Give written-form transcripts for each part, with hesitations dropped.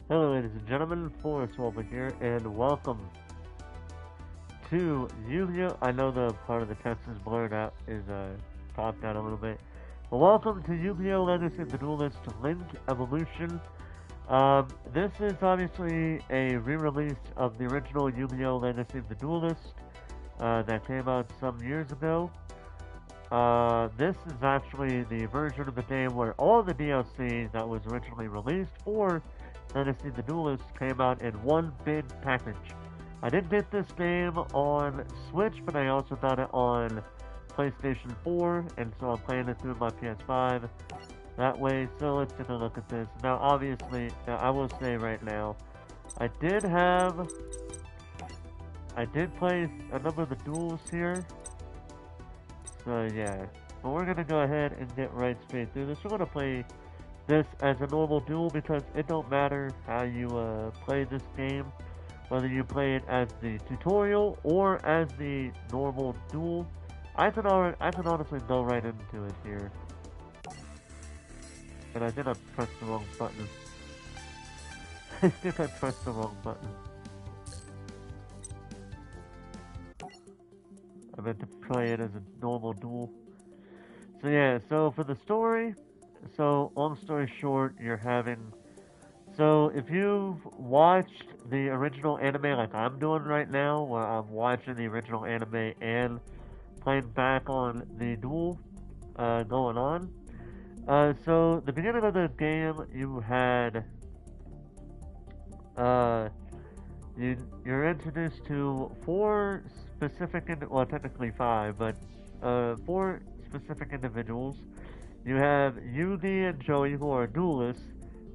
Hello, ladies and gentlemen, Forrest Wolper here, and welcome to Yu-Gi-Oh! I know the part of the text is blurred out, popped out a little bit. But welcome to Yu-Gi-Oh! Legacy of the Duelist Link Evolution. This is obviously a re-release of the original Yu-Gi-Oh! Legacy of the Duelist that came out some years ago. This is actually the version of the game where all the DLC that was originally released for Legacy of the Duelist came out in one big package. I did get this game on Switch, but I also got it on PlayStation 4, and so I'm playing it through my PS5 that way. So let's take a look at this. Now, obviously, I will say right now, I did play a number of the duels here. So yeah, but we're gonna go ahead and get right straight through this. We're gonna play this as a normal duel because it don't matter how you play this game, whether you play it as the tutorial or as the normal duel. I can honestly go right into it here. And I think I pressed the wrong button. I think I pressed the wrong button. I meant to play it as a normal duel. So yeah, so for the story, so long story short, so if you've watched the original anime like I'm doing right now, where I'm watching the original anime and playing back on the duel going on. So the beginning of the game, you had you're introduced to four specific, well, technically five, but four specific individuals. You have Yugi and Joey, who are duelists.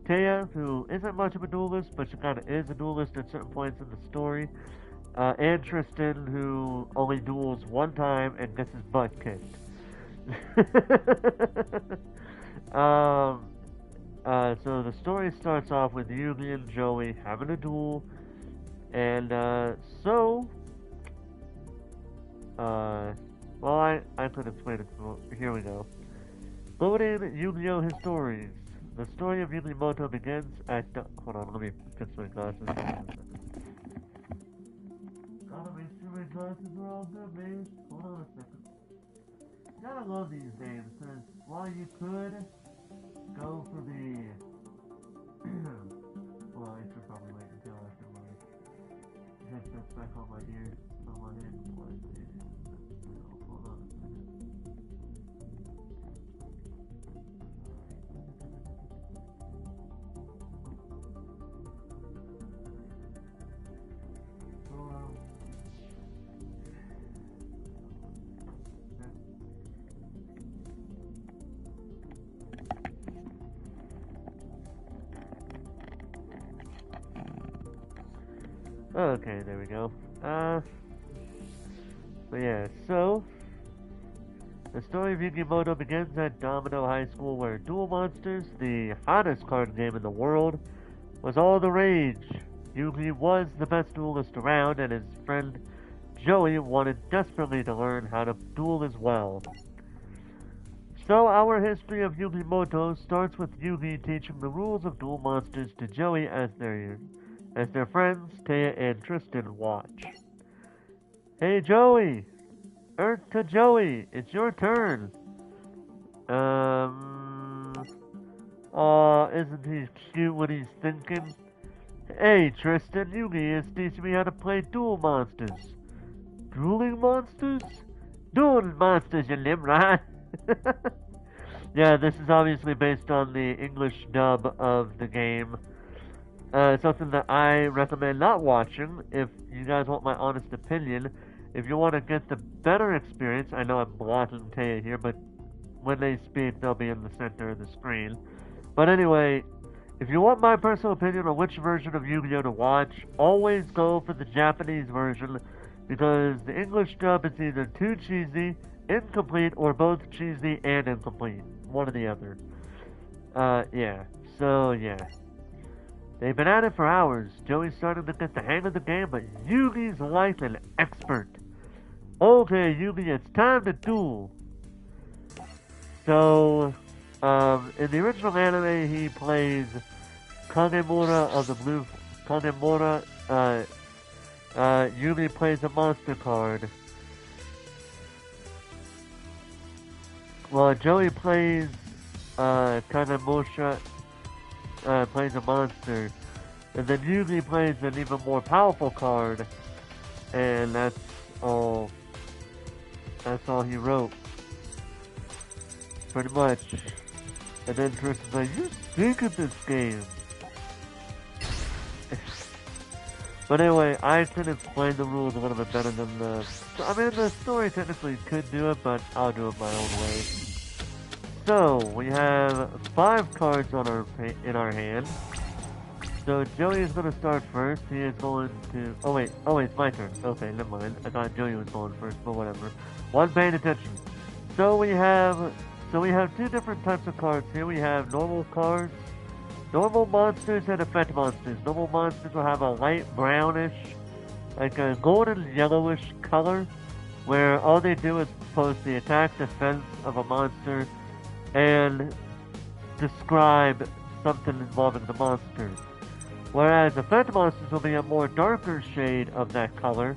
Taya, who isn't much of a duelist, but she kind of is a duelist at certain points in the story. And Tristan, who only duels one time and gets his butt kicked. So the story starts off with Yugi and Joey having a duel, and well, I could explain it. Here we go. Loading Yu-Gi-Oh! Histories. The story of Yugimoto begins at. Hold on, let me fix my glasses. Gotta make sure my glasses are all good, man. Hold on a second. Gotta love these games, because while you could go for the. Well, I should probably wait until after my headset's back on my ear, on my head before I say it. Hold on a second. Okay, there we go. So yeah, so the story of Yugimoto begins at Domino High School, where Duel Monsters, the hottest card game in the world, was all the rage. Yugi was the best duelist around, and his friend Joey wanted desperately to learn how to duel as well. So our history of Yugimoto starts with Yugi teaching the rules of Duel Monsters to Joey as their friends, Taya and Tristan, watch. Hey Joey! Earth to Joey! It's your turn! Isn't he cute when he's thinking? Hey Tristan, Yugi is teaching me how to play Duel Monsters. Dueling Monsters? Dueling Monsters, you nimrod! Yeah, this is obviously based on the English dub of the game. Something that I recommend not watching if you guys want my honest opinion. If you want to get the better experience, I know I'm blocking Taya here, but when they speak, they'll be in the center of the screen. But anyway, if you want my personal opinion on which version of Yu-Gi-Oh! To watch, always go for the Japanese version, because the English dub is either too cheesy, incomplete, or both cheesy and incomplete. One or the other. Yeah. So, yeah. They've been at it for hours. Joey's starting to get the hang of the game, but Yugi's like an expert. Okay, Yugi, it's time to duel. So, in the original anime, he plays Kagemura of the blue Kagemura Yumi plays a monster card. While Joey plays Kagemusha plays a monster. And then Yumi plays an even more powerful card. And that's all he wrote. Pretty much. And then Tristan's like, you stink at this game. But anyway, I can explain the rules a little bit better than the... I mean, the story technically could do it, but I'll do it my own way. So, we have 5 cards in our hand. So, Joey is going to start first. He is going to... Oh wait, it's my turn. Okay, never mind. I thought Joey was going first, but whatever. One paying attention. So we have 2 different types of cards. Here we have normal cards. Normal monsters and effect monsters. Normal monsters will have a light brownish, like a golden yellowish color, where all they do is post the attack defense of a monster and describe something involving the monster. Whereas effect monsters will be a more darker shade of that color.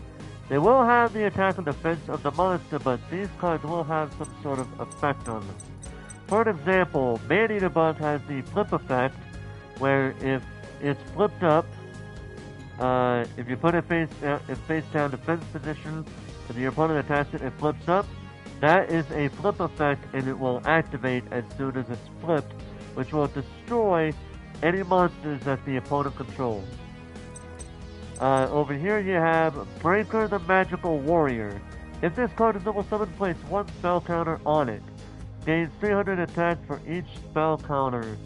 They will have the attack and defense of the monster, but these cards will have some sort of effect on them. For an example, Man-Eater Bug has the flip effect, where if it's flipped up, if you put it face down defense position, and your opponent attacks it, it flips up. That is a flip effect, and it will activate as soon as it's flipped, which will destroy any monsters that the opponent controls. Over here you have Breaker the Magical Warrior. If this card is level 7, place 1 spell counter on it. Gains 300 attack for each spell counter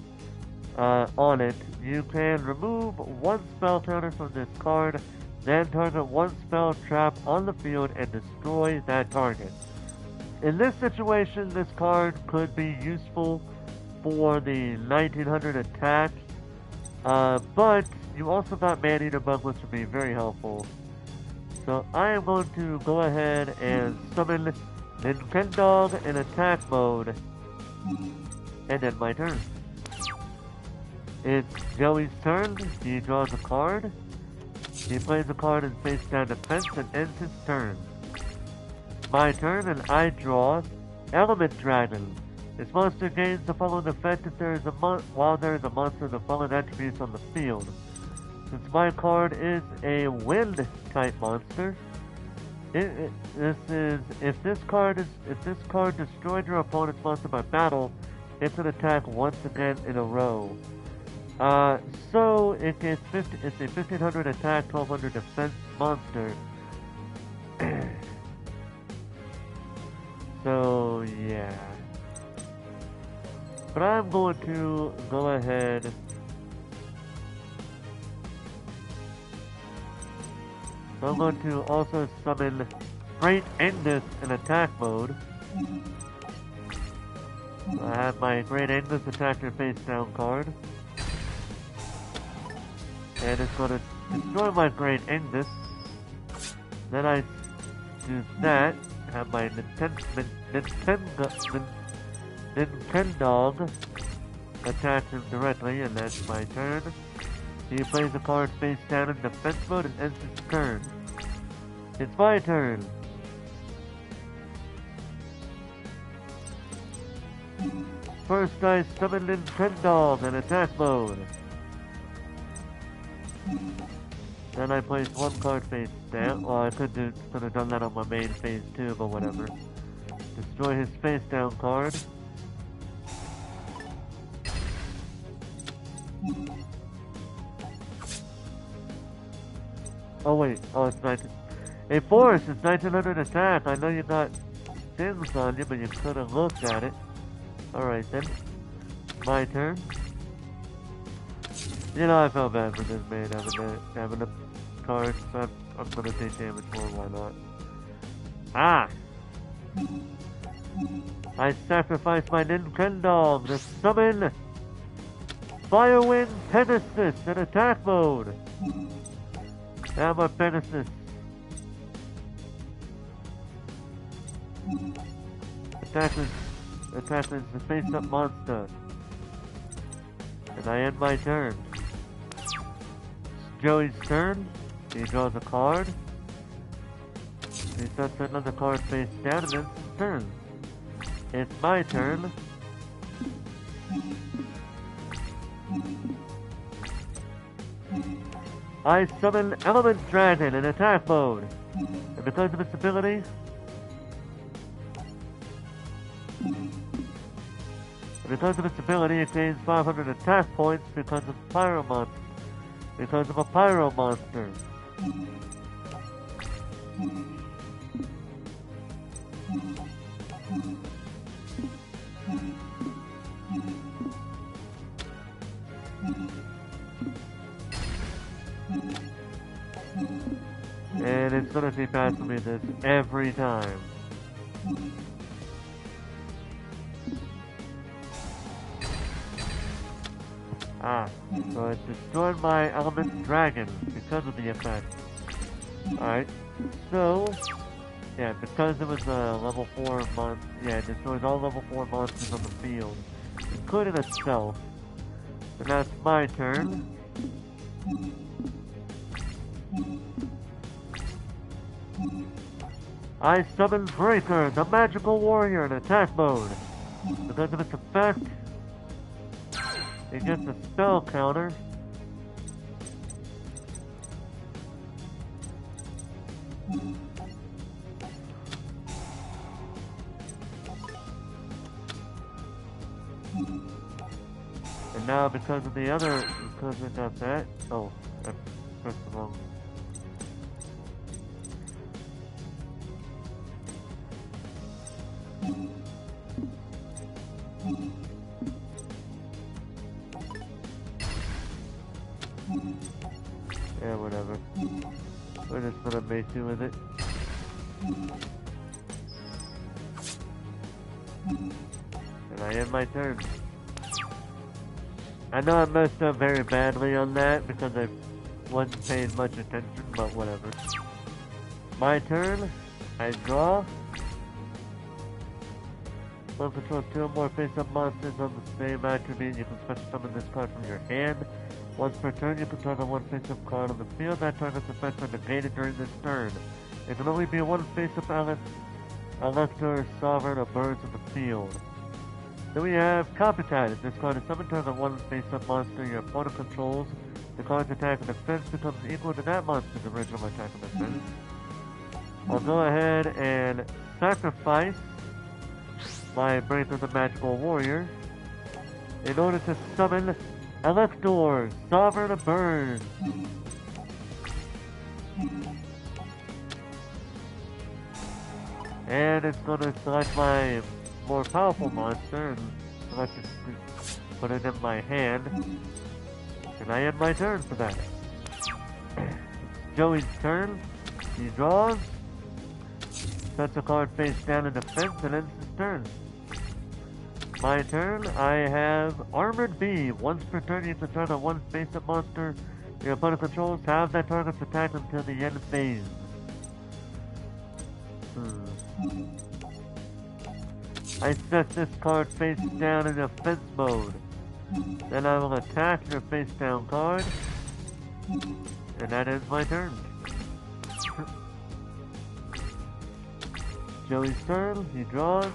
on it. You can remove 1 spell counter from this card, then target 1 spell trap on the field and destroy that target. In this situation, this card could be useful for the 1900 attack, but you also got Man-Eater Bug, which would be very helpful. So I am going to go ahead and summon Ninkendog in attack mode, and end my turn. It's Joey's turn. He draws a card. He plays a card in face down defense and ends his turn. It's my turn, and I draw Element Dragon. This monster gains the following effect if there is while there is a monster of the following attributes on the field. Since my card is a wind type monster, if this card destroyed your opponent's monster by battle, it can attack once again in a row. So it's a 1500 attack, 1200 defense monster. So yeah. But I'm going to go ahead. So I'm going to also summon Great Angus in attack mode. So I have my Great Angus attacker face down card. And it's going to destroy my Great Angus. Then I do that. Have my Ninkendog attack him directly, and that's my turn. He plays a card face down in defense mode and ends his turn. It's my turn. First I summon Ninkendog in attack mode. Then I place 1 card face down. Well, I could have done that on my main phase too, but whatever. Destroy his face down card. Oh wait, it's 19. Hey Forrest, it's 1900 attack. I know you got things on you, but you could have looked at it. Alright then. My turn. You know, I felt bad for this man having a card, but I'm gonna take damage for him, why not? Ah! I sacrifice my Ninkendog to summon Firewind Pegasus in attack mode! Now my Pegasus. Attack is the face-up monster. And I end my turn. Joey's turn. He draws a card. He sets another card face down and ends his turn. It's my turn. I summon Element Dragon in attack mode. And because of its ability, it gains 500 attack points because of a Pyro monster. And it's gonna keep asking me this every time. So it destroyed my Element Dragon because of the effect. Alright, so, yeah, because it was a level 4 monster, yeah, it destroys all level 4 monsters on the field, including itself. And that's my turn. I summon Breaker, the magical warrior, in attack mode. Because of its effect, it gets a spell counter. And now because it got that, oh, I pressed the wrong. Yeah, whatever. We're just gonna make do with it. And I end my turn. I know I messed up very badly on that because I wasn't paying much attention, but whatever. My turn. I draw. One controls 2 or more face-up monsters on the same attribute. You can special summon this card from your hand. Once per turn, you can target one face-up card on the field. That target's effects are negated during this turn. It can only be one face-up Elector, Sovereign, or Birds in the field. Then we have Copycat. If this card is summoned, target one face-up monster your opponent controls. The card's attack and defense becomes equal to that monster's original attack and defense. I'll go ahead and sacrifice my Breaker the Magical Warrior in order to summon Elector, Sovereign of Birds. And it's going to select my more powerful monster and select it, put it in my hand. And I end my turn for that. Joey's turn. He draws. Sets a card face down in defense and ends his turn. My turn, I have Armored Bee. Once per turn, you can target one face-up monster your opponent controls. Have that target's attack until the end phase. I set this card face down in defense mode. Then I will attack your face down card. And that ends my turn. Joey's turn, he draws.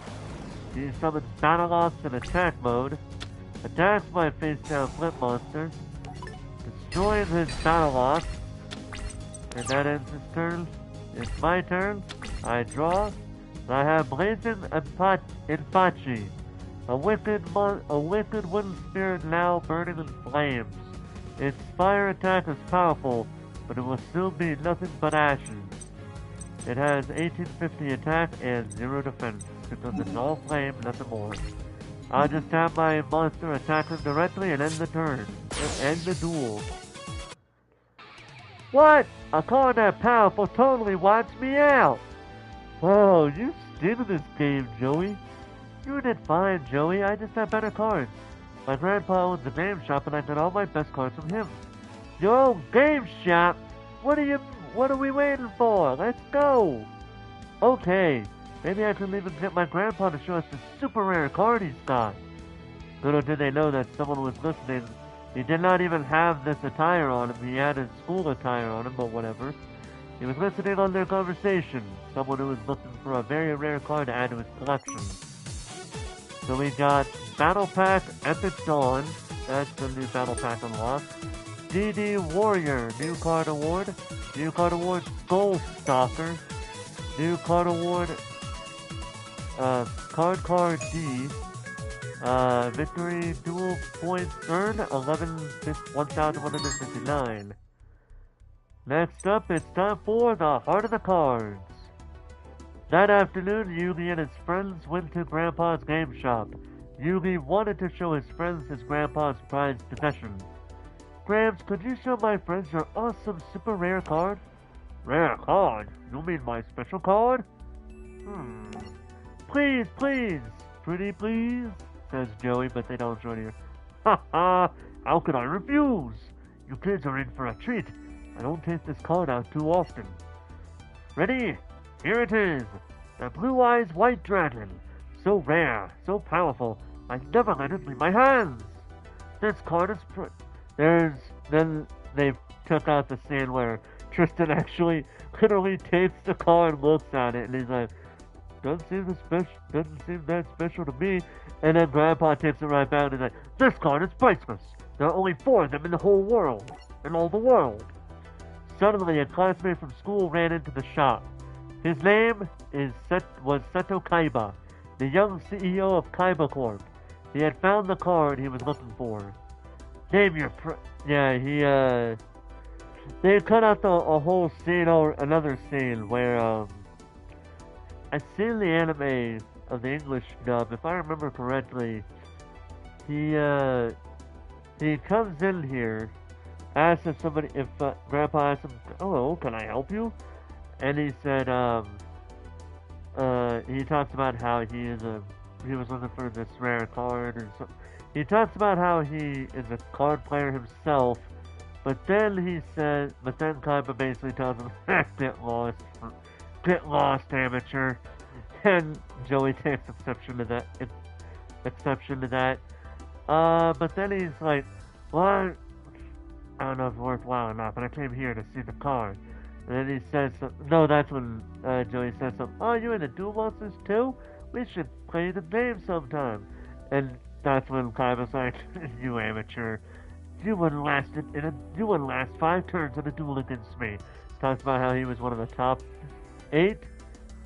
He summons Battleops in attack mode, attacks my face-down flip monster, destroys his Battleops, and that ends his turn. It's my turn. I draw. I have Blazing Infachi, a wicked wind spirit now burning in flames. Its fire attack is powerful, but it will still be nothing but ashes. It has 1850 attack and 0 defense, because it's all flame, nothing more. I'll just have my monster attack him directly and end the turn. End the duel. What? A card that powerful totally wipes me out! Oh, you stink in this game, Joey. You did fine, Joey. I just have better cards. My grandpa owns a game shop and I got all my best cards from him. Your own game shop? What are we waiting for? Let's go! Okay, maybe I can leave and get my grandpa to show us the super rare card he's got. Little did they know that someone was listening He did not even have this attire on him. He had his school attire on him, but whatever. He was listening on their conversation. Someone who was looking for a very rare card to add to his collection. So we got Battle Pack Epic Dawn. That's the new Battle Pack unlock. DD Warrior, new card award. New card award, Skull Stalker. New card award, Card D. Victory dual points earned, 1,159. Next up, it's time for the Heart of the Cards. That afternoon, Yugi and his friends went to Grandpa's game shop. Yugi wanted to show his friends his grandpa's prized possession. Gramps, could you show my friends your awesome super rare card? Rare card? You mean my special card? Please, please! Pretty please? Says Joey, but they don't join here. Ha ha! How could I refuse? You kids are in for a treat. I don't take this card out too often. Ready? Here it is! The Blue Eyes White Dragon. So rare, so powerful, I never let it leave my hands. This card is then they took out the scene where Tristan actually literally takes the card, looks at it, and he's like, doesn't seem that special to me. And then Grandpa takes it right back and he's like, this card is priceless. There are only 4 of them in the whole world. In all the world. Suddenly, a classmate from school ran into the shop. His name was Seto Kaiba, the young CEO of Kaiba Corp. He had found the card he was looking for. Name your they cut out a whole scene, or another scene, where, I've seen the anime of the English dub. If I remember correctly, he comes in here, asks if Grandpa asks him, hello, can I help you? And he said, he talks about how he was looking for this rare card, or something. He talks about how he is a card player himself, but then Kaiba basically tells him, get lost, amateur. And Joey takes exception to that. But then he's like, well, I don't know if it's worthwhile or not, but I came here to see the card. And then he says, no, that's when Joey says something, oh, you into Duel Monsters too? We should play the game sometime. And that's when Kaiba's like, you amateur. You wouldn't last 5 turns in a duel against me. Talks about how he was one of the top 8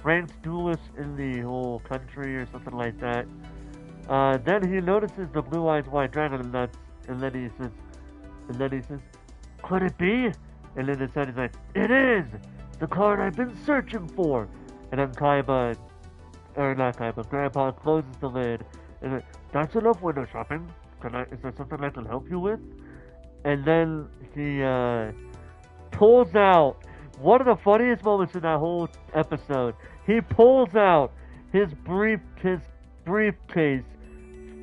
ranked duelists in the whole country or something like that. Then he notices the Blue Eyes White Dragon, and then he says, could it be? And then inside he's like, it is! The card I've been searching for! And then Grandpa closes the lid, and like, that's enough window shopping. Is there something I can help you with? And then he pulls out one of the funniest moments in that whole episode. He pulls out his briefcase,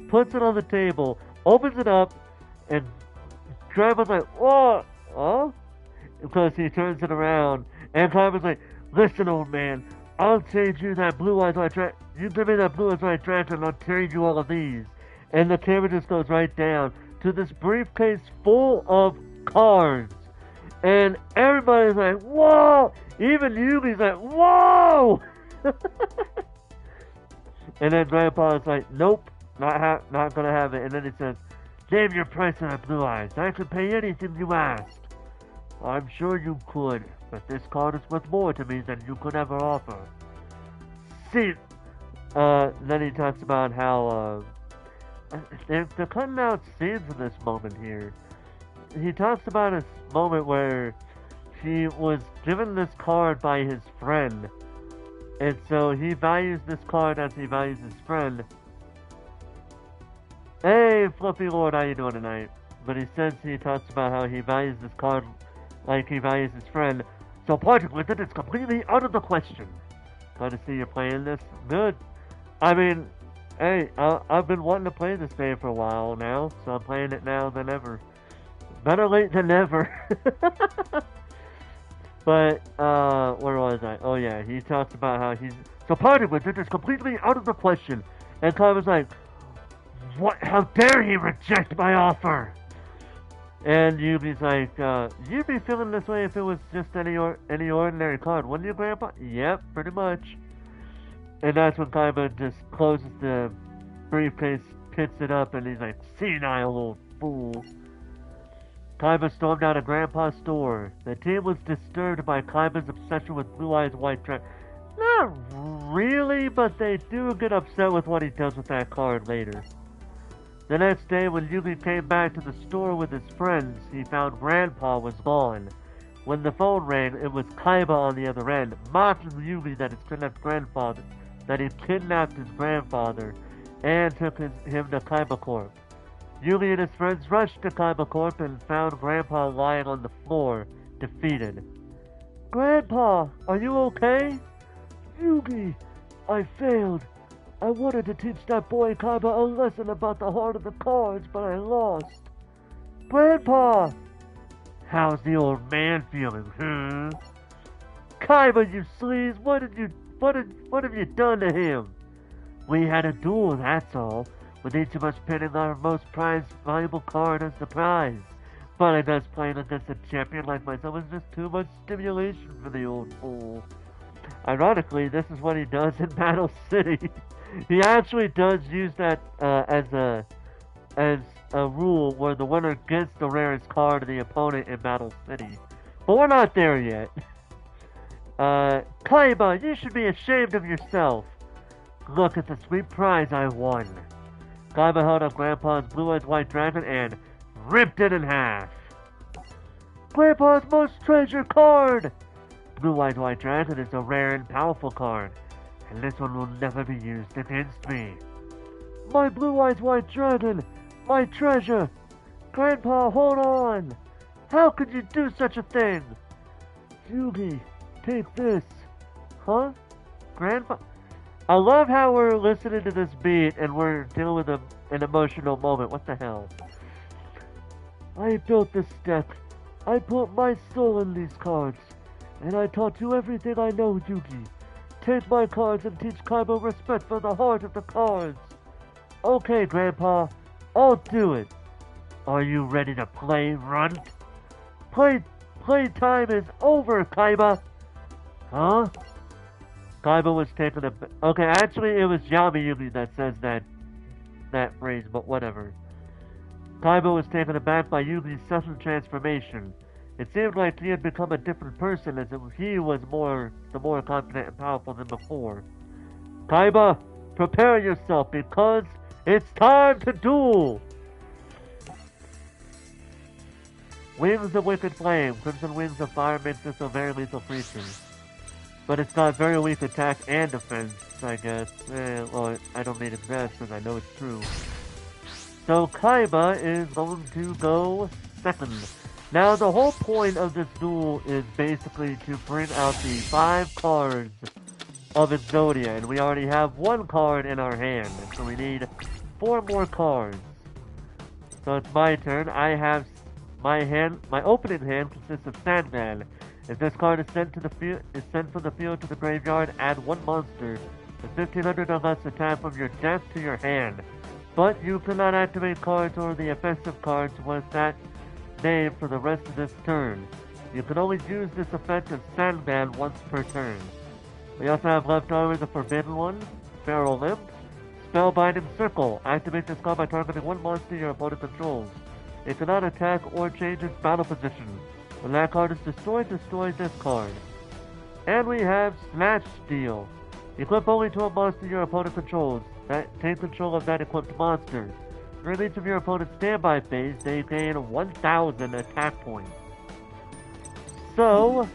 puts it on the table, opens it up, and Grandpa's like, whoa, oh? Because he turns it around, and Grandpa's like, listen, old man, I'll trade you that Blue Eyes White Dragon. You give me that Blue Eyes White Dragon, and I'll trade you all of these. And the camera just goes right down to this briefcase full of cards. And everybody's like, whoa! Even Yugi's like, whoa! And then Grandpa's like, nope, not gonna have it. And then he says, name your price on that Blue Eyes. I could pay anything you asked. I'm sure you could, but this card is worth more to me than you could ever offer. See, then he talks about how, they're cutting out scenes in this moment here. He talks about a moment where he was given this card by his friend, and so he values this card as he values his friend. Hey, Fluffy Lord, how you doing tonight? But he talks about how he values this card like he values his friend. So parting with it is completely out of the question. Glad to see you playing this. Good. I mean, hey, I've been wanting to play this game for a while now, so I'm playing it now than ever. Better late than never. But, where was I? Oh yeah, he talks about how so parting with it is completely out of the question. And Clive was like, what? How dare he reject my offer? And Yugi's like, you'd be feeling this way if it was just any ordinary card, wouldn't you, Grandpa? Yep, pretty much. And that's when Kaiba just closes the briefcase, picks it up, and he's like, senile old fool. Kaiba stormed out of Grandpa's store. The team was disturbed by Kaiba's obsession with Blue Eyes White Dragon. Not really, but they do get upset with what he does with that card later. The next day, when Yugi came back to the store with his friends, he found Grandpa was gone. When the phone rang, it was Kaiba on the other end, mocking Yugi that he kidnapped his grandfather, and took him to Kaiba Corp. Yugi and his friends rushed to Kaiba Corp and found Grandpa lying on the floor, defeated. Grandpa, are you okay? Yugi, I failed. I wanted to teach that boy Kaiba a lesson about the heart of the cards, but I lost. Grandpa! How's the old man feeling, huh? Kaiba, you sleaze, what have you done to him? We had a duel, that's all, with each of us pinning our most prized valuable card as the prize. But I guess playing against a champion like myself was just too much stimulation for the old fool. Ironically, this is what he does in Battle City. He actually does use that as a rule where the winner gets the rarest card of the opponent in Battle City. But we're not there yet. Kaiba, you should be ashamed of yourself. Look at the sweet prize I won. Kaiba held up Grandpa's Blue Eyes White Dragon and ripped it in half. Grandpa's most treasured card! Blue Eyes White Dragon is a rare and powerful card, and this one will never be used against me. My Blue Eyes White Dragon! My treasure! Grandpa, hold on! How could you do such a thing? Yugi, take this. Huh? Grandpa? I love how we're listening to this beat and we're dealing with an emotional moment. What the hell? I built this deck. I put my soul in these cards. And I taught you everything I know, Yugi. Take my cards and teach Kaiba respect for the heart of the cards. Okay, Grandpa. I'll do it. Are you ready to play, Runt? Play time is over, Kaiba. Huh? Kaiba was taken aback. Okay, actually it was Yami Yugi that says that phrase, but whatever. Kaiba was taken aback by Yugi's sudden transformation. It seemed like he had become a different person, as if he was the more confident and powerful than before. Kaiba, prepare yourself, because it's time to duel! Wings of Wicked Flame. Crimson Wings of Fire makes this a very lethal creature. But it's got very weak attack and defense, I guess. Well, I don't need to guess, because I know it's true. So Kaiba is going to go second. Now, the whole point of this duel is basically to bring out the 5 cards of Exodia, and we already have 1 card in our hand, so we need 4 more cards. So it's my turn. I have my opening hand consists of Sandman. If this card is sent from the field to the graveyard, add 1 monster with 1500 or less attack from your deck to your hand. But you cannot activate cards or the offensive cards with that name for the rest of this turn. You can only use this effect of Sandman once per turn. We also have left over the Forbidden One, Feral Limp, Spellbinding Circle. Activate this card by targeting 1 monster your opponent controls. It cannot attack or change its battle position. When that card is destroyed, destroy this card. And we have Snatch Steal. Equip only to a monster your opponent controls. Take control of that equipped monster. During each of your opponent's standby phase, they gain 1,000 attack points. So,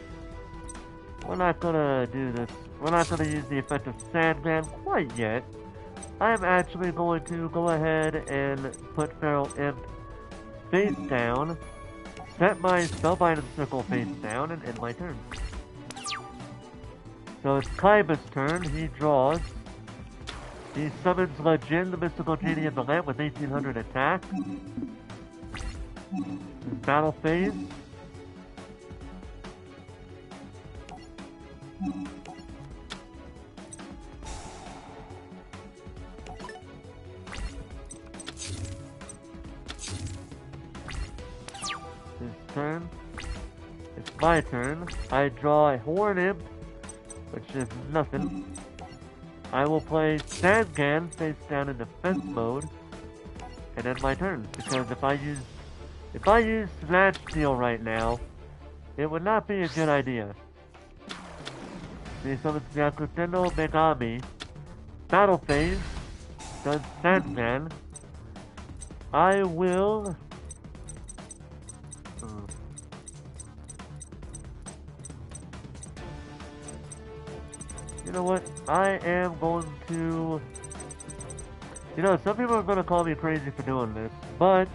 we're not gonna do this. We're not gonna use the effect of Sandman quite yet. I'm actually going to go ahead and put Feral Imp face down, set my Spellbinding Circle face down, and end my turn. So it's Kaiba's turn. He draws. He summons Lejin, the mystical genie of the lamp, with 1800 attack. His battle phase. my turn. I draw a Horn Imp, which is nothing. I will play Sandcan face down in defense mode, and end my turn. Because if I use Snatch Steal right now, it would not be a good idea. He summons Yakutendo Megami. Battle phase does Sandman. I will. You know what? I am going to. You know, some people are going to call me crazy for doing this, but.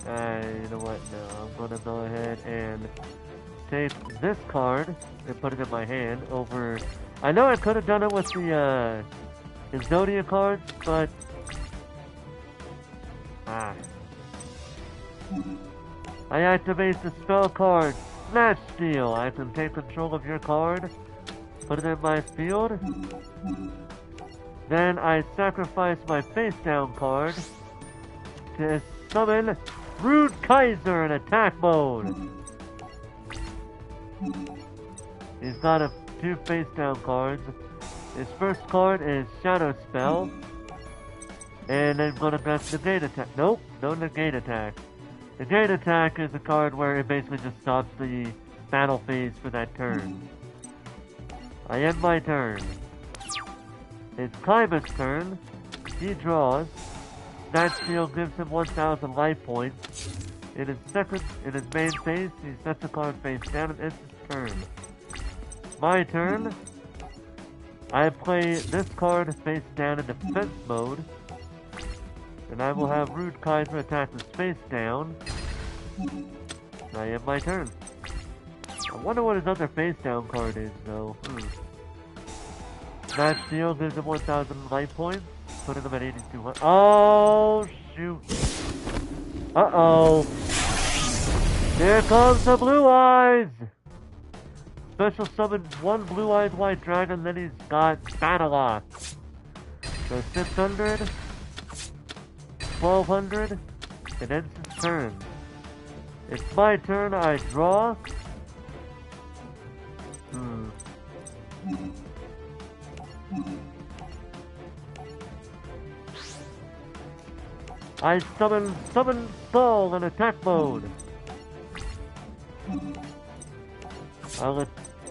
You know what? No, I'm going to go ahead and take this card and put it in my hand over. I know I could have done it with the Exodia cards, but. I activate the spell card, Snatch Steal. I can take control of your card, put it in my field. Then I sacrifice my face down card to summon Rude Kaiser in attack mode. He's got two face down cards. His first card is Shadow Spell. And I'm gonna press Negate Attack. Nope, no Negate Attack. Negate Attack is a card where it basically just stops the battle phase for that turn. I end my turn. It's Kaiba's turn. He draws. Snatch Steal gives him 1,000 life points. In his main phase, he sets a card face down and ends his turn. My turn. I play this card face down in defense mode. And I will have Rude Kaiser attack his face down. And I end my turn. I wonder what his other face down card is though. Snatch Steal gives him 1,000 life points. Putting him at 8,200. Oh shoot. Uh-oh. Here comes the Blue Eyes! Special summon one Blue Eyes White Dragon, then he's got Battle Ox. So 600, 1,200, and ends his turn. It's my turn, I draw. I summon Skull in attack mode.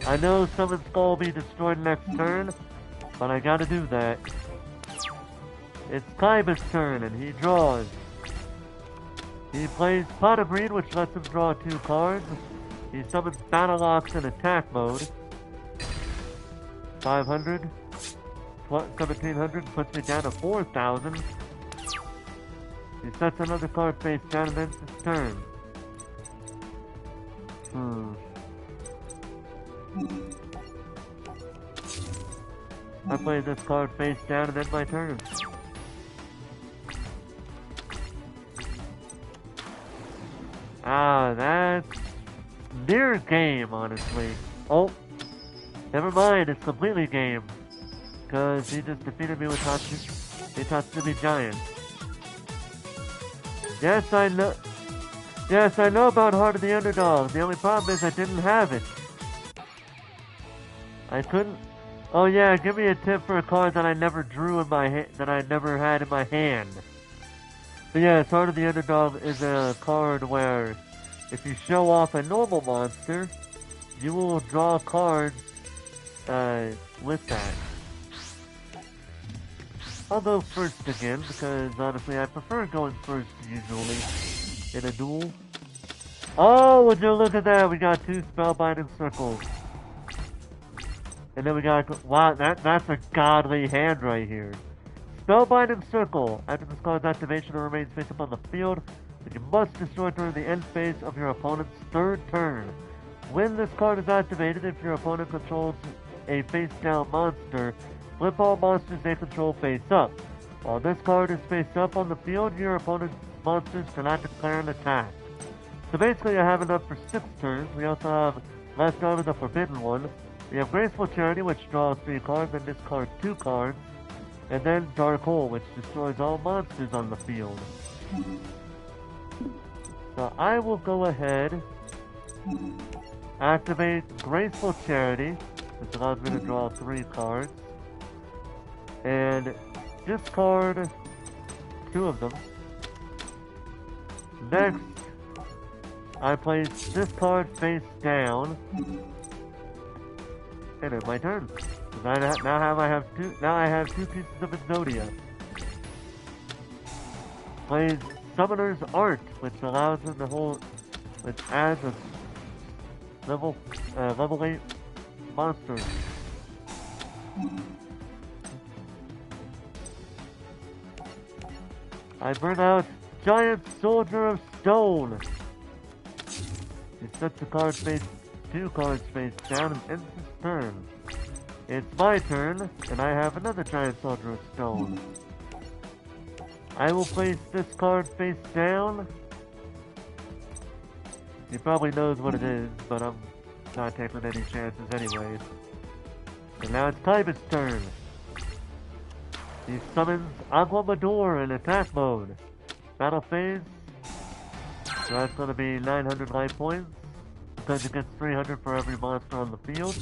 I know Summon Skull will be destroyed next turn, but I gotta do that. It's Kaiba's turn, and he draws. He plays Pot of Greed, which lets him draw 2 cards. He summons Battle Ox in attack mode. 500, 1,700, puts me down to 4,000. He sets another card face down and ends his turn. I play this card face down and end my turn. That's near game, honestly. Oh, never mind, it's completely game. Because he just defeated me with Tatsumi Giant. Yes, I know. Yes, I know about Heart of the Underdog. The only problem is I didn't have it. I couldn't. Oh yeah, give me a tip for a card that I never drew in my that I never had in my hand. But yes, Heart of the Underdog is a card where if you show off a normal monster, you will draw cards with that. I'll go first again because honestly I prefer going first usually in a duel. Oh, would you look at that? We got 2 Spellbinding Circles. And then we got, wow, that's a godly hand right here. Spellbinding Circle. After this card's activation, it remains face up on the field, but you must destroy it during the end phase of your opponent's 3rd turn. When this card is activated, if your opponent controls a face-down monster, flip all monsters they control face up. While this card is face up on the field, your opponent's monsters cannot declare an attack. So basically I have enough for 6 turns. We also have Last Arm of the Forbidden One. We have Graceful Charity, which draws 3 cards and discards 2 cards. And then Dark Hole, which destroys all monsters on the field. So I will go ahead, activate Graceful Charity, which allows me to draw 3 cards, and discard 2 of them. Next, I place this card face down, and it's my turn. Now I have 2 pieces of Exodia. Plays Summoner's Art, which allows him to hold, which adds a level 8 monster. I bring out Giant Soldier of Stone. It sets the card face 2 cards face down and ends his turn. It's my turn, and I have another Giant Soldier of Stone. I will place this card face down. He probably knows what it is, but I'm not taking any chances anyways. And now it's Kaiba's turn. He summons Agua Mador in attack mode. Battle phase. So that's going to be 900 life points, because it gets 300 for every monster on the field.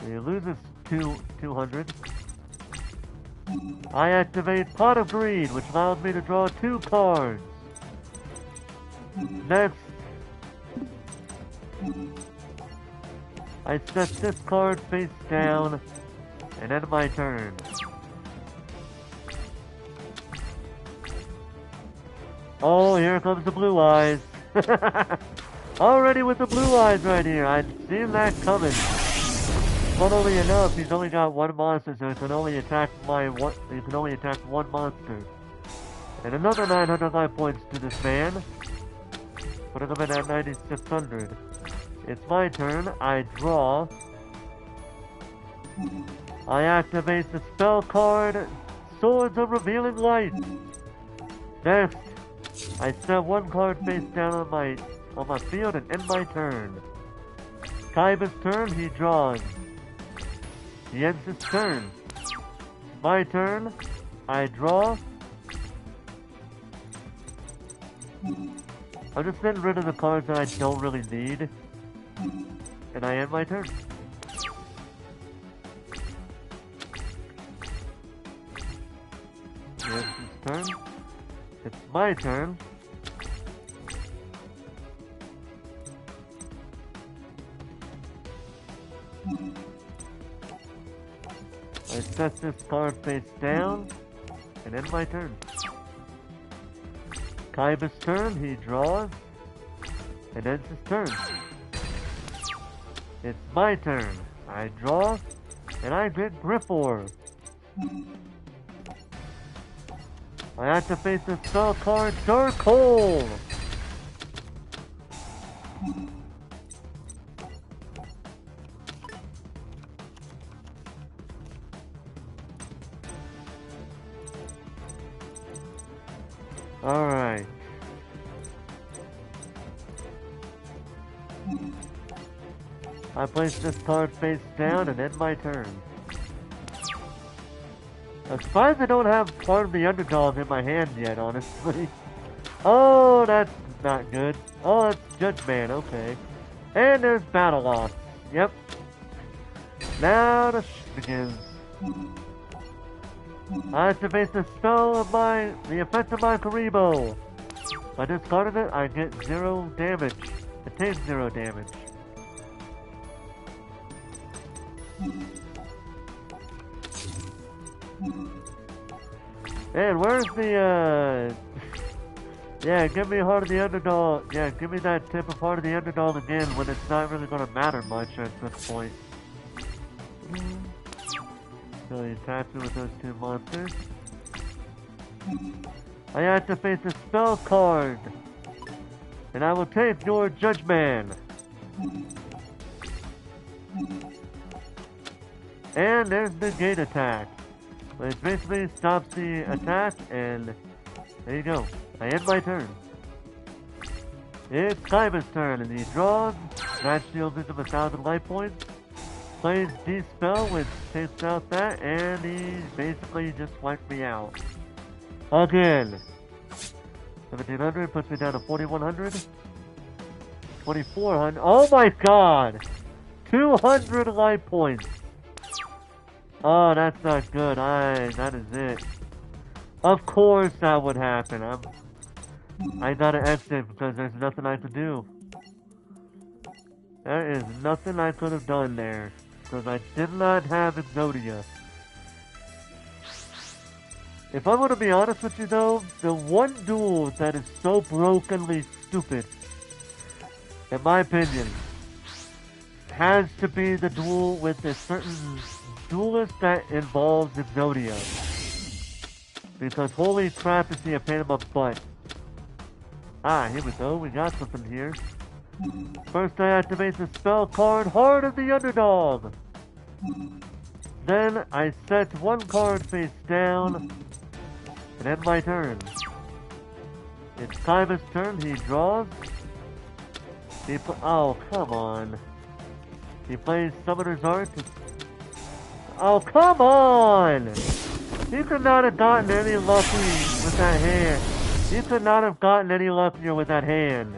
He loses 200. I activate Pot of Greed, which allows me to draw 2 cards. Next, I set this card face down and end my turn. Oh, here comes the blue eyes. Already with the blue eyes right here. I'd seen that coming. Funnily enough, he's only got 1 monster, so he can only attack one monster. And another 900 life points to this man, putting him in at 9,600. It's my turn. I draw. I activate the spell card, Swords of Revealing Light. Next, I set 1 card face down on my field and end my turn. Kaiba's turn. He draws. He ends his turn. My turn. I draw. I'm just getting rid of the cards that I don't really need. And I end my turn. He ends his turn. It's my turn. I set this card face down and end my turn. Kaiba's turn. He draws and ends his turn. It's my turn. I draw and I get Griffor. I activate the spell card Dark Hole. Alright. I place this card face down and end my turn. I'm surprised I don't have part of the Underdog in my hand yet, honestly. Oh, that's not good. Oh, that's Judge Man, okay. And there's Battle Loss. Yep. Now the begins. I activate the spell of the effect of my Karibo. By discarding it, I get 0 damage. It takes 0 damage. And where's the, yeah, give me Heart of the Underdog. Yeah, give me that tip of Heart of the Underdog again when it's not really gonna matter much at this point. So he attacks me with those 2 monsters. I activate the spell card. And I will take your Judge Man. And there's the gate attack. Which basically stops the attack, and there you go. I end my turn. It's Kaiba's turn, and he draws. That shield gives him 1,000 life points. Plays D-Spell, which takes out that, and he basically just wiped me out. Again. 1700 puts me down to 4100. 2400. Oh my god! 200 life points. Oh, that's not good. That is it. Of course that would happen. I gotta exit because there's nothing I could do. There is nothing I could have done there. Because I did not have Exodia. If I'm gonna be honest with you though, the one duel that is so brokenly stupid, in my opinion, has to be the duel with a certain duelist that involves Exodia. Because holy crap, is he a pain in my butt. Ah, here we go, we got something here. First I activate the spell card, Heart of the Underdog. Then I set one card face down, and end my turn. It's Kaiba's turn, he draws. Oh, come on. He plays Summoner's Art. Oh, come on! He could not have gotten any lucky with that hand. He could not have gotten any luckier with that hand.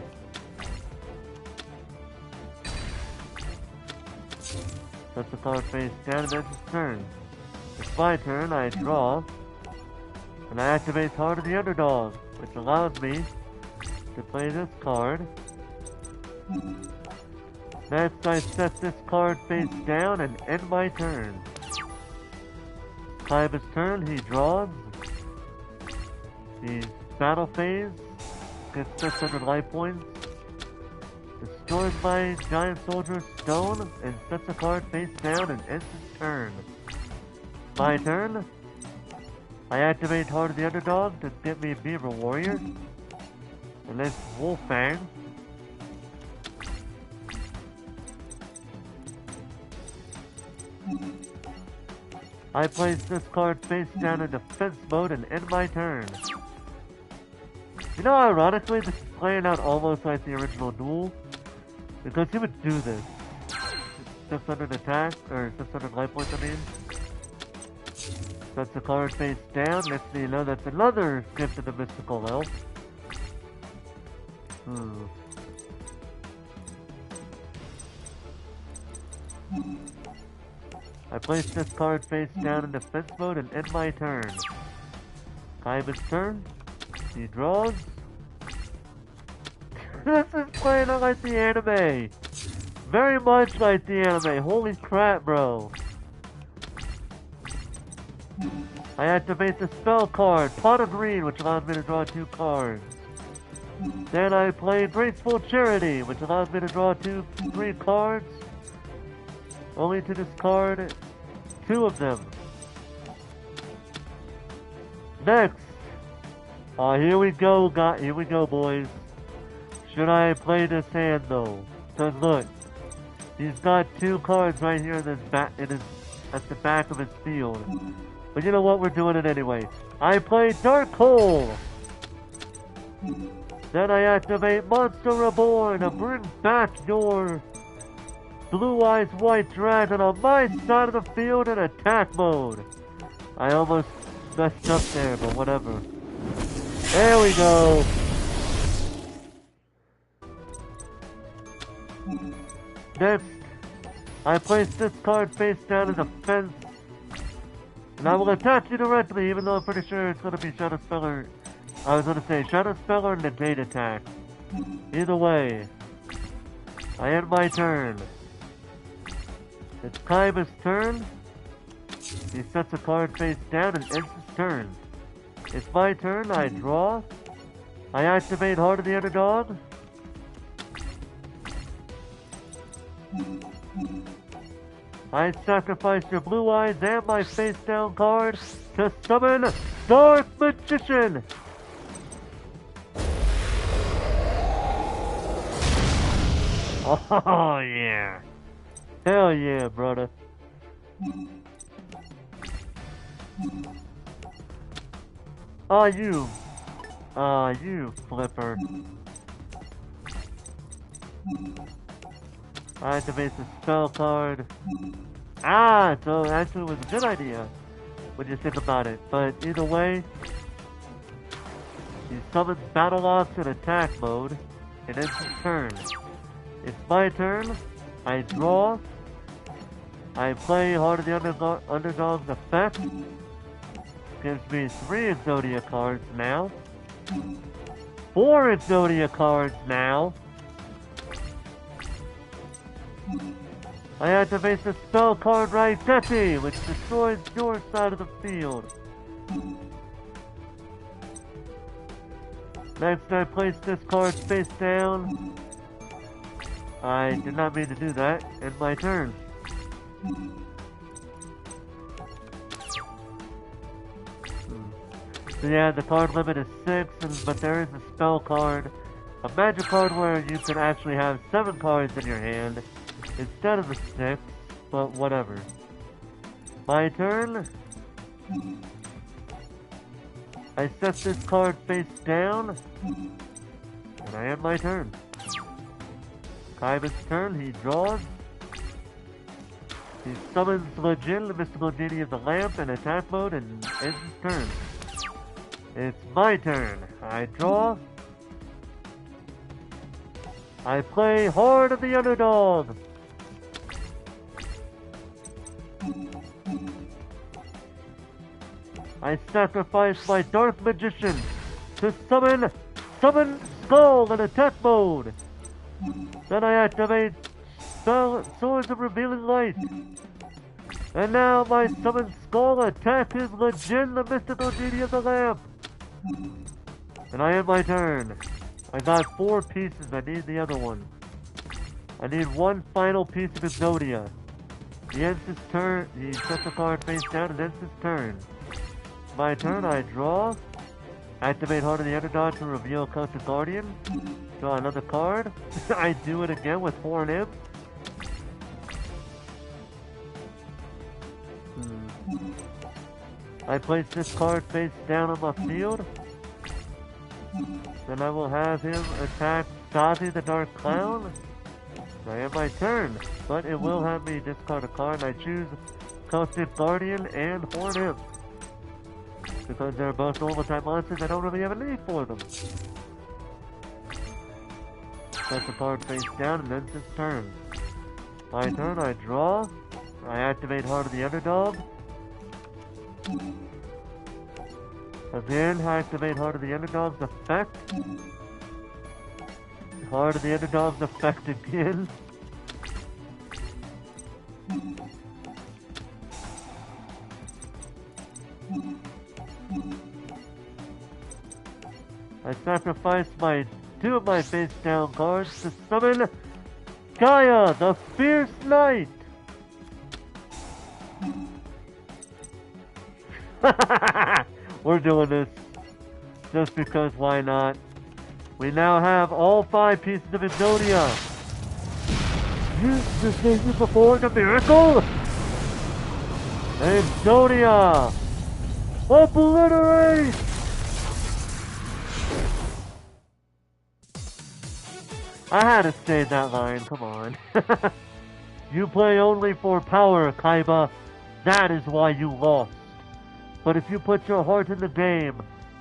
That's the card face down and that's his turn. It's my turn, I draw. And I activate Heart of the Underdog, which allows me to play this card. Next I set this card face down and end my turn. Kaiba's turn, he draws. He's battle phase, gets 600 life points. Destroys my giant soldier stone and sets a card face down and ends his turn. My turn. I activate Heart of the Underdog to get me Beaver Warrior. And this Wolfang. I place this card face down in defense mode and end my turn. You know, ironically, this is playing out almost like the original duel. Because he would do this. 600 attack, or 600 life points, I mean. That's the card face down. Next thing you know, that's another gift of the mystical elf. I place this card face down in defense mode and end my turn. Kaiba's turn. He draws. This is playing out like the anime. Very much like the anime. Holy crap, bro. I activate the spell card, Pot of Green, which allows me to draw 2 cards. Then I play Graceful Charity, which allows me to draw 3 cards. Only to discard 2 of them. Next. Here we go, boys. Should I play this hand though? Cause look, he's got 2 cards right here in his back, at the back of his field. But you know what? We're doing it anyway. I play Dark Hole. Then I activate Monster Reborn to bring back your Blue Eyes White Dragon on my side of the field in attack mode. I almost messed up there, but whatever. There we go. Next, I place this card face down in defense. And I will attack you directly, even though I'm pretty sure it's going to be Shadow Speller. I was going to say Shadow Speller and negate attack. Either way, I end my turn. It's Kaiba's turn. He sets a card face down and ends his turn. It's my turn, I draw. I activate Heart of the Underdog. I sacrifice your Blue Eyes and my face down card to summon Dark Magician! Oh yeah! Hell yeah, brother! You flipper. I activate the spell card. So actually it was a good idea when you think about it. But either way, He summons Battle Locks in attack mode, and ends his turn. It's my turn. I draw. I play Heart of the Underdog's effect. Gives me 3 Exodia cards now. 4 Exodia cards now. I activate the spell card Raigeki, which destroys your side of the field. Next, I place this card face down. I did not mean to do that. End my turn. So yeah, the card limit is 6, but there is a spell card, a magic card where you can actually have 7 cards in your hand instead of the 6, but whatever. My turn. I set this card face down, and I end my turn. Kaiba's turn, he draws. He summons Lejin, the mystical genie of the lamp, in attack mode, and ends his turn. It's my turn. I draw. I play Heart of the Underdog. I sacrifice my Dark Magician to summon Skull in attack mode. Then I activate Swords of Revealing Light. And now my summoned Skull attack is Lejin, the mystical genie of the lamp. And I end my turn. I got 4 pieces, I need the other one. I need one final piece of Exodia. He ends his turn, he sets the card face down and ends his turn. My turn, I draw. Activate Heart of the Underdog to reveal Celtic Guardian. Draw another card. I do it again with 4 imps. I place this card face down on my field. Then I will have him attack Sazi the Dark Clown. I end my turn, but it will have me discard a card. I choose Celtic Guardian and Horn Imp. Because they're both normal type monsters, I don't really have a need for them. Set the card face down and ends his turn. My turn, I draw. I activate Heart of the Underdog. Again, activate Heart of the Underdog's effect. Heart of the Underdog's effect again. I sacrifice 2 of my face down cards to summon Gaia, the Fierce Knight! We're doing this just because why not? We now have all 5 pieces of Exodia. Use this name to perform a miracle! Exodia! Obliterate! I had to say that line, come on. You play only for power, Kaiba. That is why you lost. But if you put your heart in the game,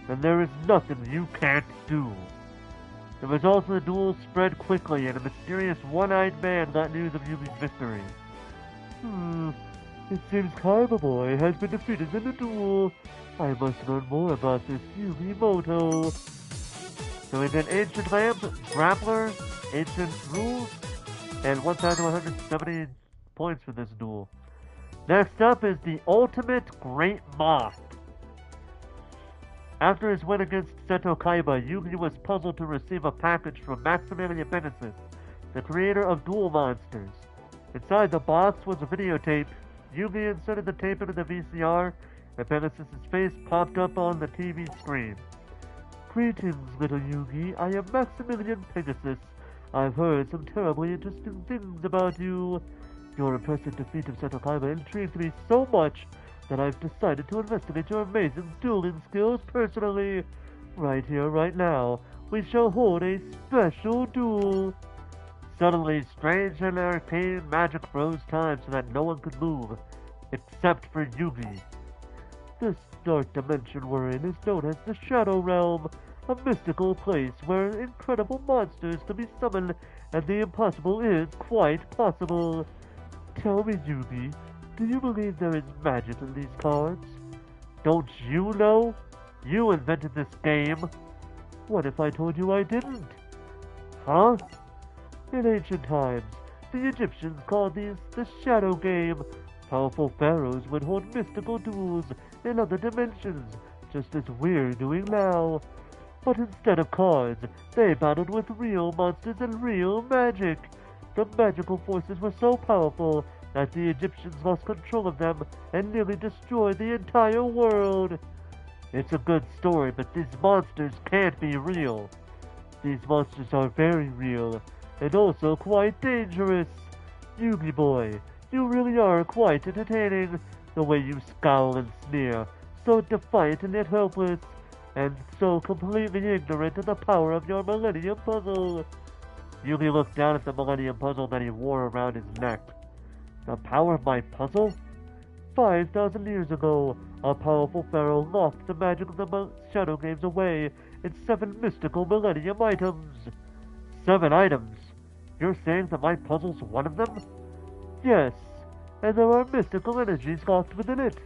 then there is nothing you can't do. The results of the duel spread quickly, and a mysterious one-eyed man got news of Yumi's victory. It seems Kaiba Boy has been defeated in the duel. I must learn more about this Yumi Moto. So we did Ancient Lamp, Grappler, Ancient Rules, and 1,170 points for this duel. Next up is the Ultimate Great Moth. After his win against Seto Kaiba, Yugi was puzzled to receive a package from Maximilian Pegasus, the creator of Duel Monsters. Inside the box was a videotape. Yugi inserted the tape into the VCR, and Pegasus' face popped up on the TV screen. Greetings, little Yugi. I am Maximilian Pegasus. I've heard some terribly interesting things about you. Your impressive defeat of Seto Kaiba intrigued me so much that I've decided to investigate your amazing dueling skills personally. Right here, right now, we shall hold a special duel. Suddenly, strange and arcane magic froze time so that no one could move, except for Yugi. This dark dimension we're in is known as the Shadow Realm. a mystical place where incredible monsters can be summoned and the impossible is quite possible. Tell me, Yugi, do you believe there is magic in these cards? Don't you know? You invented this game. What if I told you I didn't? Huh? In ancient times, the Egyptians called these the Shadow Game. Powerful pharaohs would hold mystical duels in other dimensions, just as we're doing now. But instead of cards, they battled with real monsters and real magic. The magical forces were so powerful that the Egyptians lost control of them and nearly destroyed the entire world. It's a good story, but these monsters can't be real. These monsters are very real, and also quite dangerous. Yugi boy, you really are quite entertaining, the way you scowl and sneer, so defiant and yet helpless, and so completely ignorant of the power of your Millennium Puzzle. Yugi looked down at the Millennium Puzzle that he wore around his neck. The power of my puzzle? 5,000 years ago, a powerful pharaoh locked the magic of the Shadow Games away in 7 mystical Millennium items. 7 items? You're saying that my puzzle's one of them? Yes, and there are mystical energies locked within it.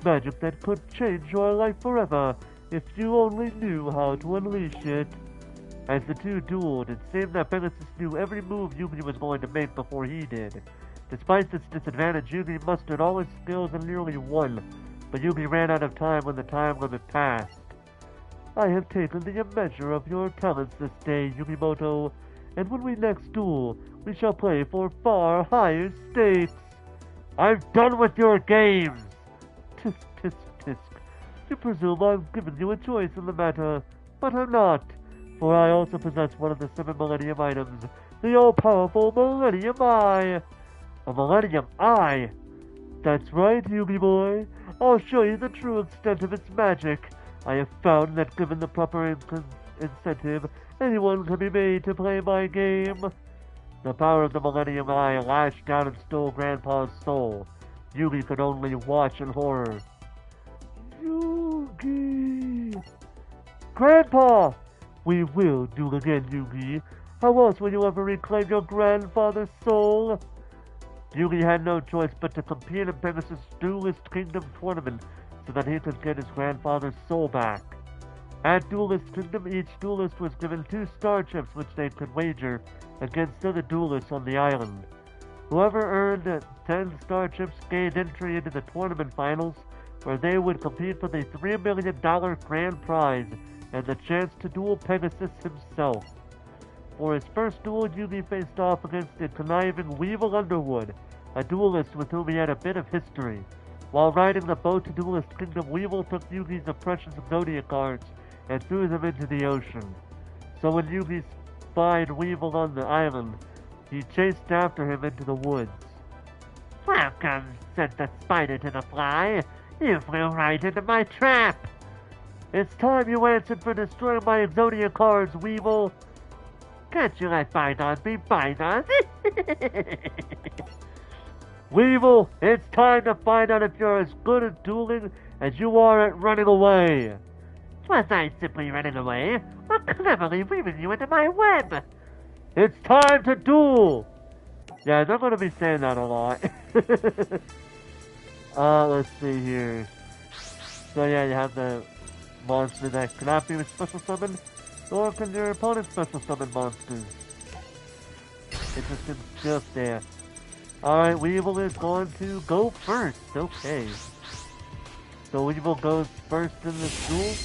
Magic that could change your life forever if you only knew how to unleash it. As the two dueled, it seemed that Pegasus knew every move Yugi was going to make before he did. Despite this disadvantage, Yugi mustered all his skills and nearly won, but Yugi ran out of time when the time limit passed. I have taken the measure of your talents this day, Yugimoto, and when we next duel, we shall play for far higher stakes. I'm done with your games! Tisk, tisk, tisk. You presume I've given you a choice in the matter, but I'm not, for I also possess one of the 7 Millennium items, the all-powerful Millennium Eye. A Millennium Eye? That's right, Yugi boy. I'll show you the true extent of its magic. I have found that given the proper incentive, anyone can be made to play my game. The power of the Millennium Eye lashed out and stole Grandpa's soul. Yugi could only watch in horror. Yugi! Grandpa! We will duel again, Yugi. How else will you ever reclaim your grandfather's soul? Yugi had no choice but to compete in Pegasus' Duelist Kingdom tournament so that he could get his grandfather's soul back. At Duelist Kingdom, each duelist was given 2 star chips which they could wager against other duelists on the island. Whoever earned 10 star chips gained entry into the tournament finals, where they would compete for the $3 million grand prize and the chance to duel Pegasus himself. For his first duel, Yugi faced off against the conniving Weevil Underwood, a duelist with whom he had a bit of history. While riding the boat to Duelist Kingdom, Weevil took Yugi's precious Zodiac cards and threw them into the ocean. So when Yugi spied Weevil on the island, he chased after him into the woods. Welcome, said the spider to the fly. You flew right into my trap. It's time you answered for destroying my Zodiac cards, Weevil. Can't you let bygones be bygones? Weevil, it's time to find out if you're as good at dueling as you are at running away. Was I simply running away, or cleverly weaving you into my web? It's time to duel! Yeah, they're going to be saying that a lot. Let's see here. So yeah, you have the monster that cannot be special summoned, or can your opponent special summon monsters? Interesting stuff there. Alright, Weevil is going to go first. Okay. So Weevil goes first in this duel.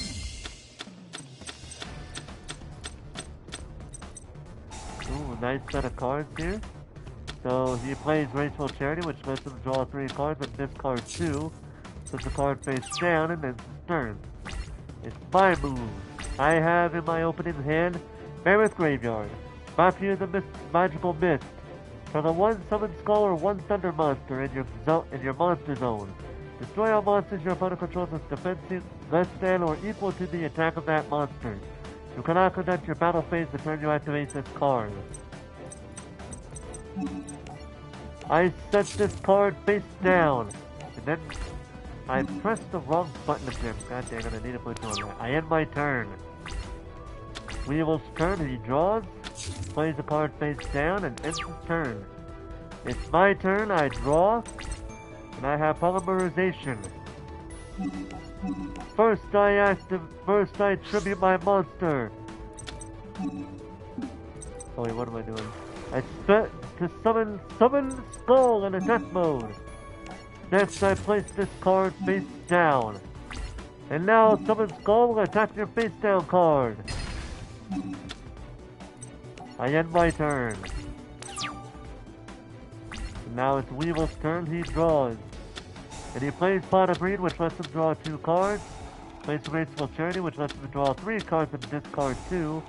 Ooh, nice set of cards here. So he plays Graceful Charity, which lets him draw 3 cards and discard 2. Puts the card face down and then turn. It's my move. I have in my opening hand Mammoth Graveyard, Mafia the Magical Mist. For the 1 Summon Skull or 1 Thunder monster in your monster zone, destroy all monsters your opponent controls with defense less than or equal to the attack of that monster. You cannot conduct your battle phase the turn you activate this card. I set this card face down, and then I pressed the wrong button again. God dang it, I need to put it on there. I end my turn. Weevil's turn, he draws, plays a card face down, and ends his turn. It's my turn, I draw, and I have polymerization. First I tribute my monster. Oh wait, what am I doing? I spent to summon Skull in attack mode. Next I place this card face down. And now summon Skull will attack your face down card. I end my turn. And now it's Weevil's turn, he draws. And he plays Pot of Greed, which lets him draw 2 cards. Plays Graceful Charity, which lets him draw 3 cards and discard 2.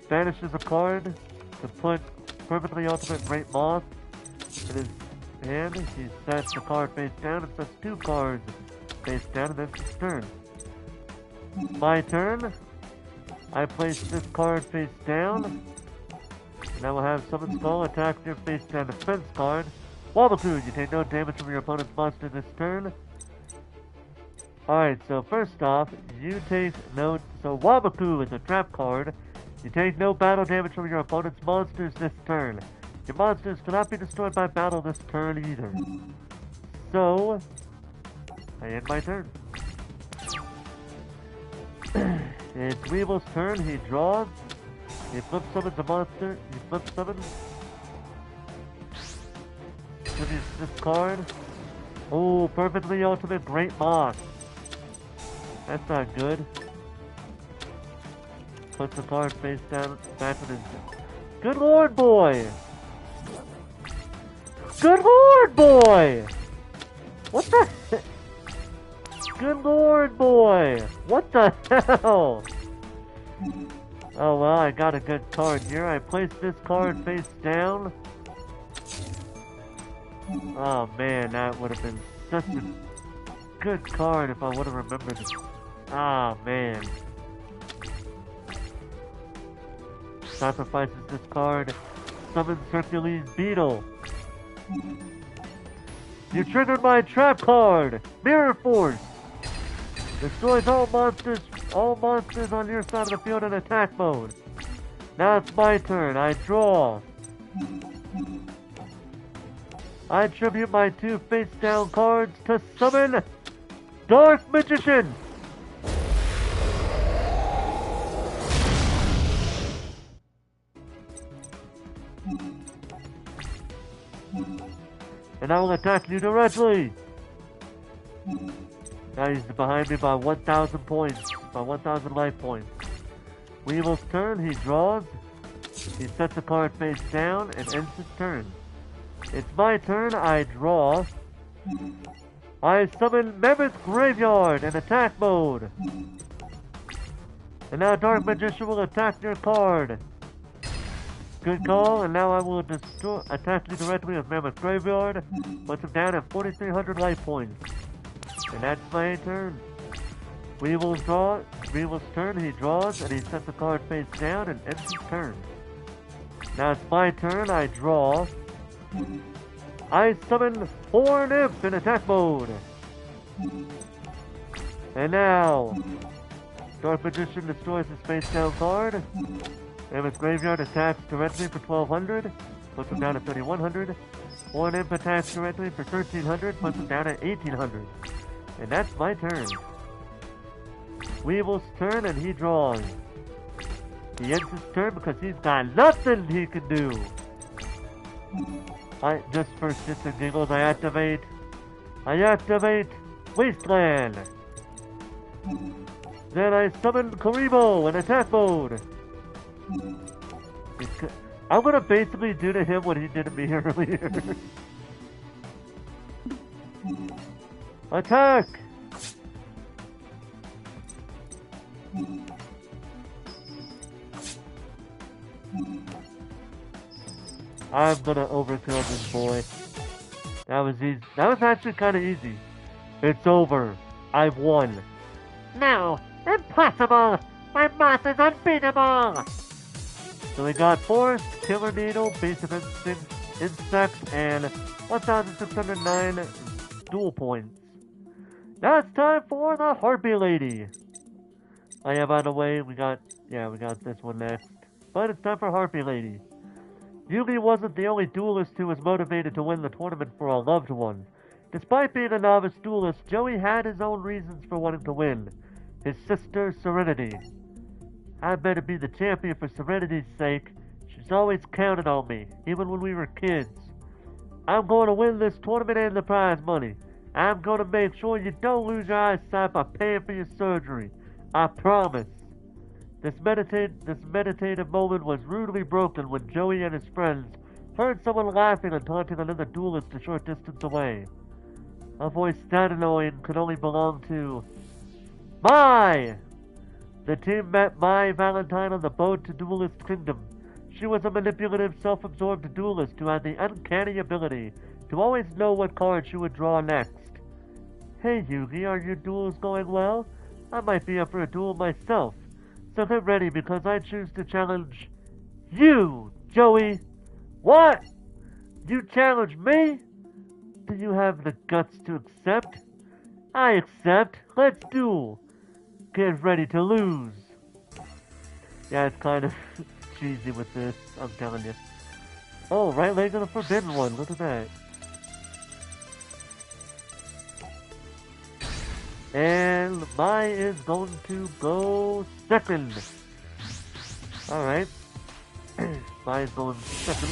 Banishes a card to put Perfectly Ultimate Great Moth in his hand. He sets the card face down and sets 2 cards face down, and then his turn. My turn. I place this card face down. And I will have Summon Skull attack your face down defense card. Wabaku, you take no damage from your opponent's monster this turn. Alright, so first off, you take no... So Wabaku is a trap card. You take no battle damage from your opponent's monsters this turn. Your monsters cannot be destroyed by battle this turn either. So, I end my turn. It's Weevil's turn, he draws. He flip summons a monster. He flip summons. Tributes this card. Oh, Perfectly Ultimate Great Moth. That's not good. Puts the card face down, back in his... Good lord, boy! Good lord, boy! What the heck? Good lord, boy! What the hell? Oh well, I got a good card here. I placed this card face down. Oh man, that would have been such a good card if I would have remembered it. Ah man. Sacrifices this card. Summons Hercules Beetle. You triggered my trap card! Mirror Force! Destroys all monsters on your side of the field in attack mode. Now it's my turn. I draw. I tribute my 2 face down cards to summon Dark Magician. And I will attack you directly. Now he's behind me by 1,000 points, by 1,000 life points. Weevil's turn, he draws. He sets the card face down and ends his turn. It's my turn, I draw. I summon Mammoth Graveyard in attack mode. And now Dark Magician will attack your card. Good call, and now I will attack you directly with Mammoth Graveyard. Puts him down at 4,300 life points. And that's my turn. Weevil's turn, he draws, and he sets the card face down and ends his turn. Now it's my turn, I draw. I summon Horn Imp in attack mode. And now, Dark Magician destroys his face down card. Mammoth Graveyard attacks directly for 1,200, puts him down at 3,100. Horn Imp attacks directly for 1,300, puts him down at 1,800. And that's my turn. Weevil's turn, and he draws. He ends his turn because he's got nothing he can do. Just for shits and giggles, I activate Wasteland. Then I summon Karibo in attack mode. I'm gonna basically do to him what he did to me earlier. Attack! I'm gonna overkill this boy. That was easy. That was actually kind of easy. It's over. I've won. No! Impossible! My boss is unbeatable! So we got Force, Killer Needle, Base of Insects, and 1,609 duel points. Now it's time for the Harpy Lady. Oh yeah, by the way, we got Yeah, we got this one next. But it's time for Harpy Lady. Yugi wasn't the only duelist who was motivated to win the tournament for a loved one. Despite being a novice duelist, Joey had his own reasons for wanting to win. His sister, Serenity. I better be the champion for Serenity's sake. She's always counted on me, even when we were kids. I'm going to win this tournament and the prize money. I'm going to make sure you don't lose your eyesight by paying for your surgery. I promise. This meditative moment was rudely broken when Joey and his friends heard someone laughing and taunting another duelist a short distance away. A voice that annoying could only belong to Mai! The team met Mai Valentine on the boat to Duelist Kingdom. She was a manipulative, self-absorbed duelist who had the uncanny ability to always know what card she would draw next. Hey Yugi, are your duels going well? I might be up for a duel myself. So get ready because I choose to challenge you, Joey. What? You challenge me? Do you have the guts to accept? I accept. Let's duel. Get ready to lose. Yeah, it's kind of cheesy with this, I'm telling you. Oh, right leg of the forbidden one. Look at that. And Mai is going to go second. Alright. Mai is going second.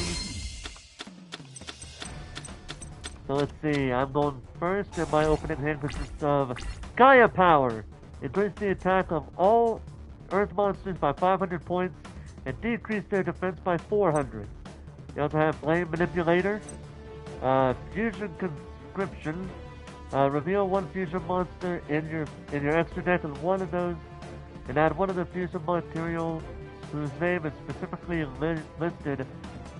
So let's see, I'm going first, and my opening hand consists of Gaia Power. Increase the attack of all Earth monsters by 500 points, and decrease their defense by 400. You also have Flame Manipulator, Fusion Conscription. Reveal one fusion monster in your extra deck and one of those, and add one of the fusion materials whose name is specifically listed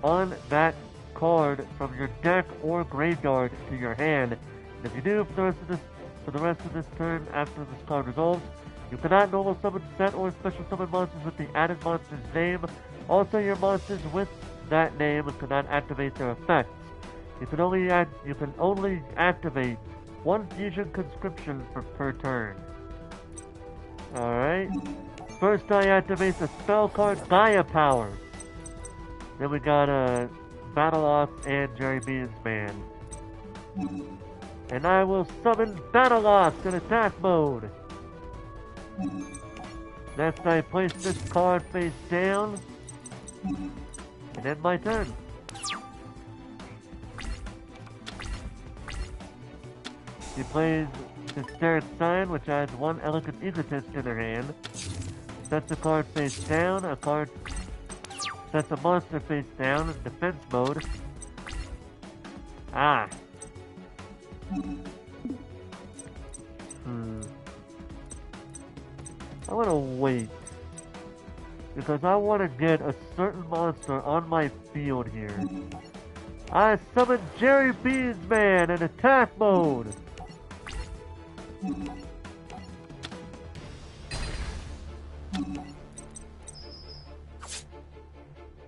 on that card from your deck or graveyard to your hand. And if you do for the rest of this turn after this card resolves, you cannot normal summon, set, or special summon monsters with the added monster's name. Also, your monsters with that name cannot activate their effects. You can only activate one fusion conscription per turn. Alright. First I activate the spell card Gaia Power. Then we got Battle Ox and Jerry Bean's Man. And I will summon Battle Ox in attack mode. Next I place this card face down. And end my turn. She plays Hysteric Sign, which adds one Elegant Egotist in her hand. Sets a card face down, sets a monster face down in defense mode. I want to wait. Because I want to get a certain monster on my field here. I summon Jerry Bean's Man in attack mode.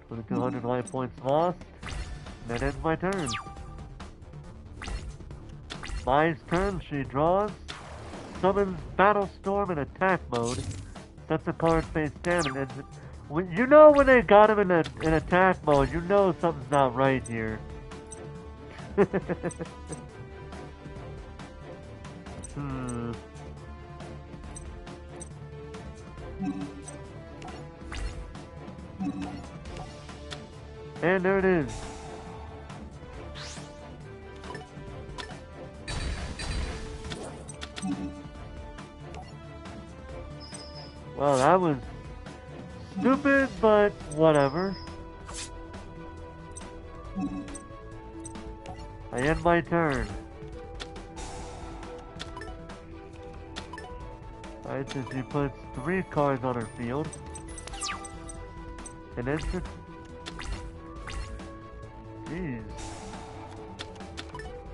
For the 200 life points lost, that ends my turn. Mai's turn, she draws, summons Battlestorm in attack mode, sets a card face down, and ends it. You know when they got him in attack mode, you know something's not right here. And there it is. Well, that was stupid, but whatever. I end my turn. Alright, so she puts 3 cards on her field. An instant. Jeez.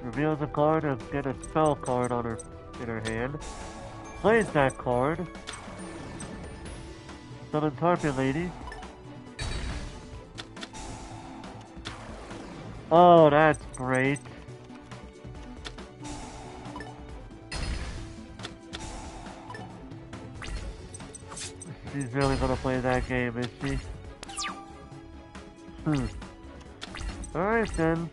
Reveals a card and get a spell card in her hand. Plays that card. Summons Harpy Lady. Oh, that's great. She's really gonna play that game, is she? Alright then.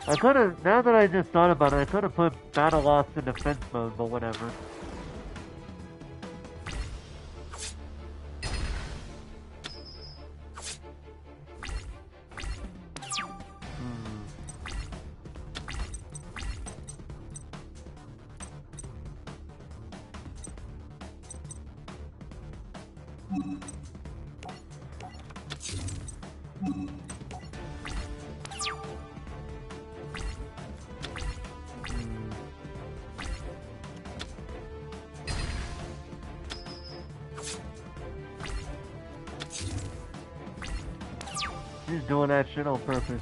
I could've, now that I just thought about it, I could've put Battle Lost in defense mode, but whatever. She's doing that shit on purpose.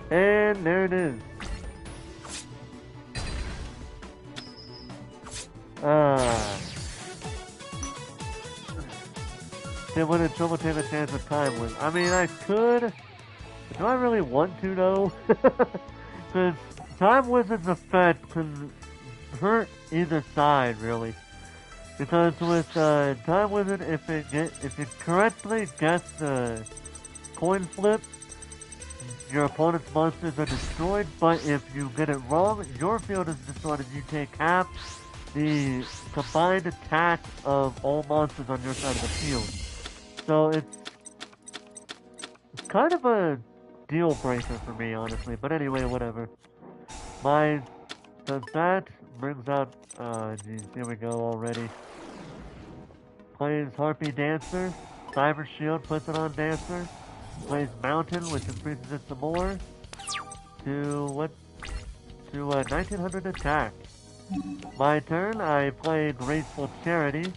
And there it is. They went in trouble taking a chance with time with. I mean, I could. Do I really want to though? Because Time Wizard's effect can hurt either side really. Because with Time Wizard, if it correctly gets the coin flip, your opponent's monsters are destroyed. But if you get it wrong, your field is destroyed and you take half the combined attack of all monsters on your side of the field. So it's kind of a deal breaker for me, honestly. But anyway, whatever. Mine does that. Brings out, geez, here we go already. Plays Harpy Dancer. Cyber Shield puts it on Dancer. Plays Mountain, which increases it some more. To 1900 attack. My turn, I play Graceful Charity.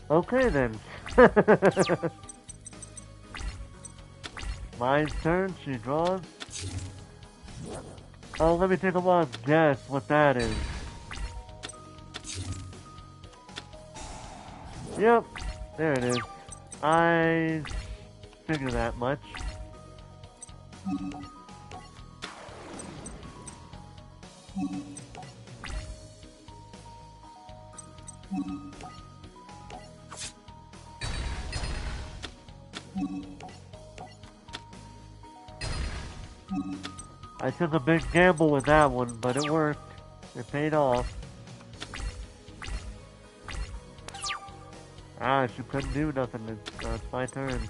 Okay then. Mine's turn, she draws. Oh, let me take a wild guess what that is. Yep, there it is. I figure that much. I took a big gamble with that one, but it worked. It paid off. Ah, she couldn't do nothing. It's my turn.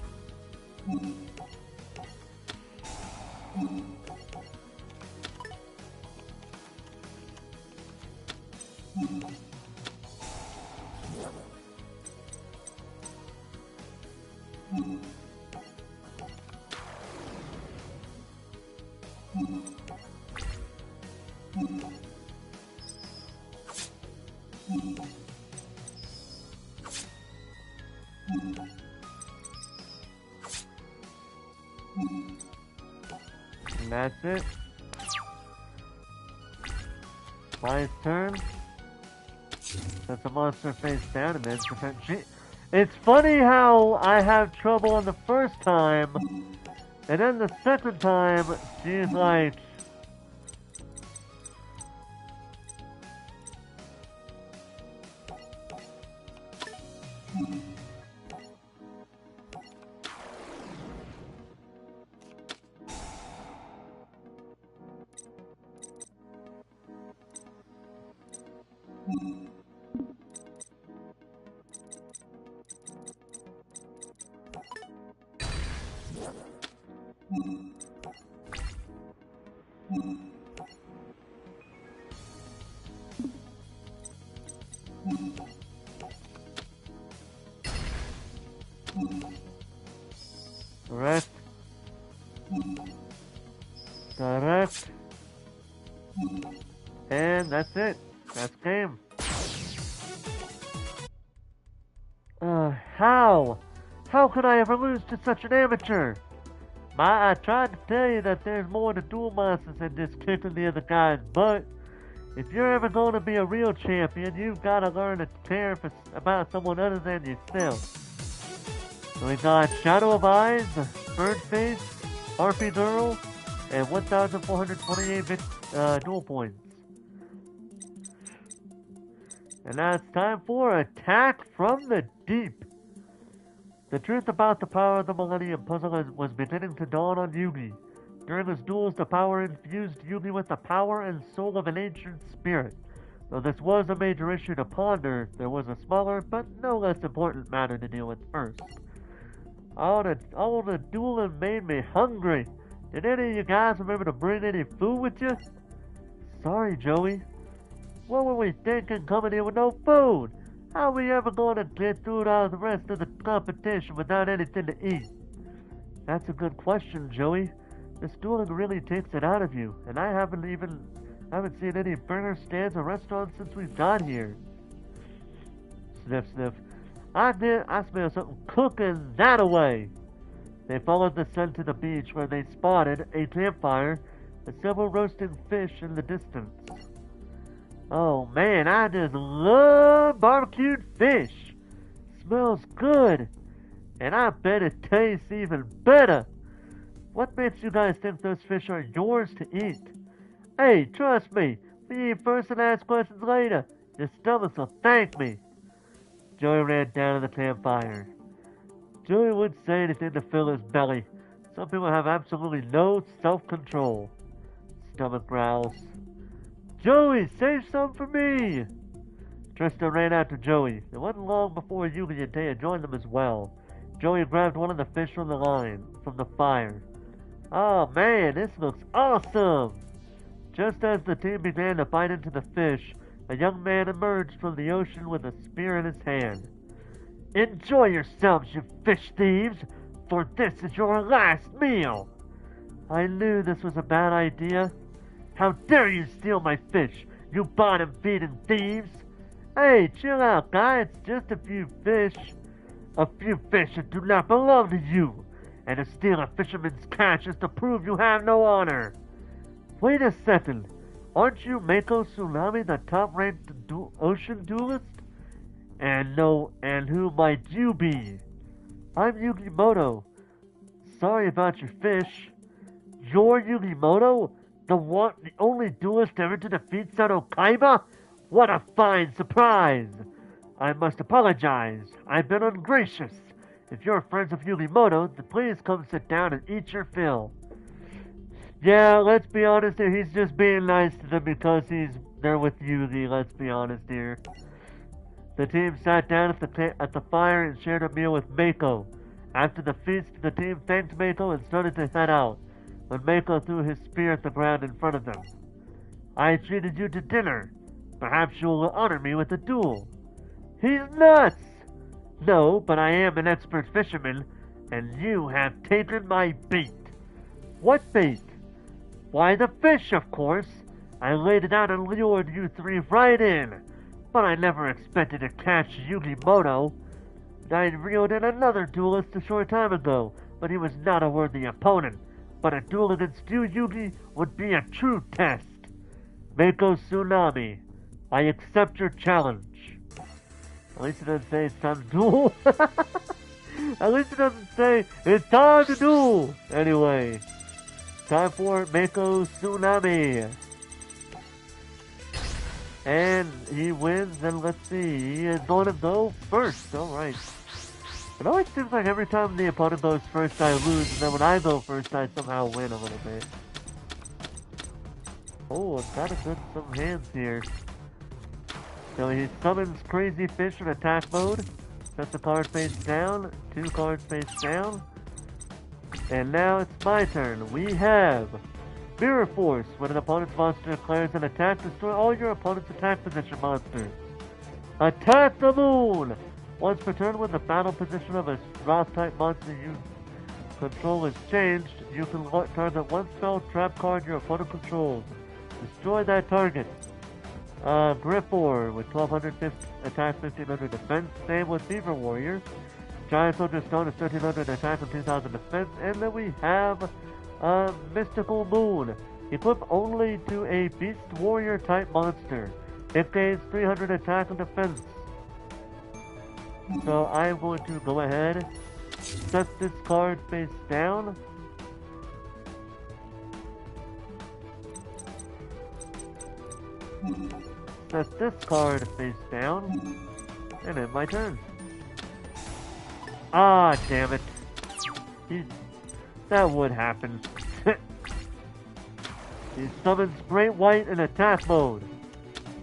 And that's it. By turn. That's a monster face down and then defend. It's funny how I have trouble on the first time, and then the second time, she's like, direct, direct, and that's it. That's game. How? How could I ever lose to such an amateur? I tried to tell you that there's more to Duel Monsters than just kicking the other guy's butt. If you're ever going to be a real champion, you've got to learn to care about someone other than yourself. So we got Shadow of Eyes, Birdface, Harpy Girl, and 1,428 duel points. And now it's time for Attack from the Deep. The truth about the power of the Millennium Puzzle was beginning to dawn on Yugi. During his duels, the power infused Yugi with the power and soul of an ancient spirit. Though this was a major issue to ponder, there was a smaller but no less important matter to deal with first. All the dueling made me hungry. Did any of you guys remember to bring any food with you? Sorry, Joey. What were we thinking coming here with no food? How are we ever going to get through all the rest of the competition without anything to eat? That's a good question, Joey. This dueling really takes it out of you, and I haven't seen any burger stands or restaurants since we've got here. Sniff, sniff. I smell something cooking that away. They followed the sun to the beach where they spotted a campfire and several roasting fish in the distance. Oh man, I just love barbecued fish. Smells good. And I bet it tastes even better. What makes you guys think those fish are yours to eat? Hey, trust me, we eat first and ask questions later. Your stomachs will thank me. Joey ran down to the campfire. Joey wouldn't say anything to fill his belly. Some people have absolutely no self-control. Stomach growls. Joey, save some for me! Tristan ran after Joey. It wasn't long before Yugi and Taya joined them as well. Joey grabbed one of the fish from the fire. Oh man, this looks awesome! Just as the team began to bite into the fish, a young man emerged from the ocean with a spear in his hand. Enjoy yourselves, you fish thieves, for this is your last meal! I knew this was a bad idea. How dare you steal my fish, you bottom-feeding thieves! Hey, chill out, guy, it's just a few fish. A few fish that do not belong to you, and to steal a fisherman's catch is to prove you have no honor. Wait a second, aren't you Mako Tsunami, the top-ranked ocean duelist? And who might you be? I'm Yugimoto. Sorry about your fish. You're Yugimoto? The only duelist ever to defeat Seto Kaiba? What a fine surprise! I must apologize. I've been ungracious. If you're friends of Yugimoto, then please come sit down and eat your fill. Yeah, let's be honest here. He's just being nice to them because he's there with Yugi. Let's be honest here. The team sat down at the fire and shared a meal with Mako. After the feast, the team thanked Mako and started to head out, when Mako threw his spear at the ground in front of them. I treated you to dinner. Perhaps you'll honor me with a duel. He's nuts! No, but I am an expert fisherman, and you have taken my bait. What bait? Why, the fish, of course. I laid it out and lured you three right in. But I never expected to catch Yugimoto. I reeled in another duelist a short time ago, but he was not a worthy opponent. But a duel against you, Yugi, would be a true test. Mako Tsunami, I accept your challenge. At least it doesn't say it's time to duel. At least it doesn't say it's time to duel. Anyway, time for Mako Tsunami. And he wins, and let's see, he is going to go first. Alright. It always seems like every time the opponent goes first, I lose, and then when I go first, I somehow win a little bit. Oh, I've got a good some hands here. So he summons Crazy Fish in attack mode, sets the card face down, 2 cards face down, and now it's my turn. We have Mirror Force. When an opponent's monster declares an attack, destroy all your opponent's attack position monsters. Attack the Moon! Once per turn, when the battle position of a Rock-type monster you control is changed, you can target one spell trap card your opponent controls. Destroy that target. Griffor with 1200 attack, 1500 defense. Same with Beaver Warrior. Giant Soldier Stone is 1300 attack and 2000 defense. And then we have Mystical Moon. Equip only to a Beast Warrior type monster. It gains 300 attack and defense. So I'm going to go ahead, set this card face down. Set this card face down, and end my turn. Ah, damn it. That would happen. He summons Great White in attack mode.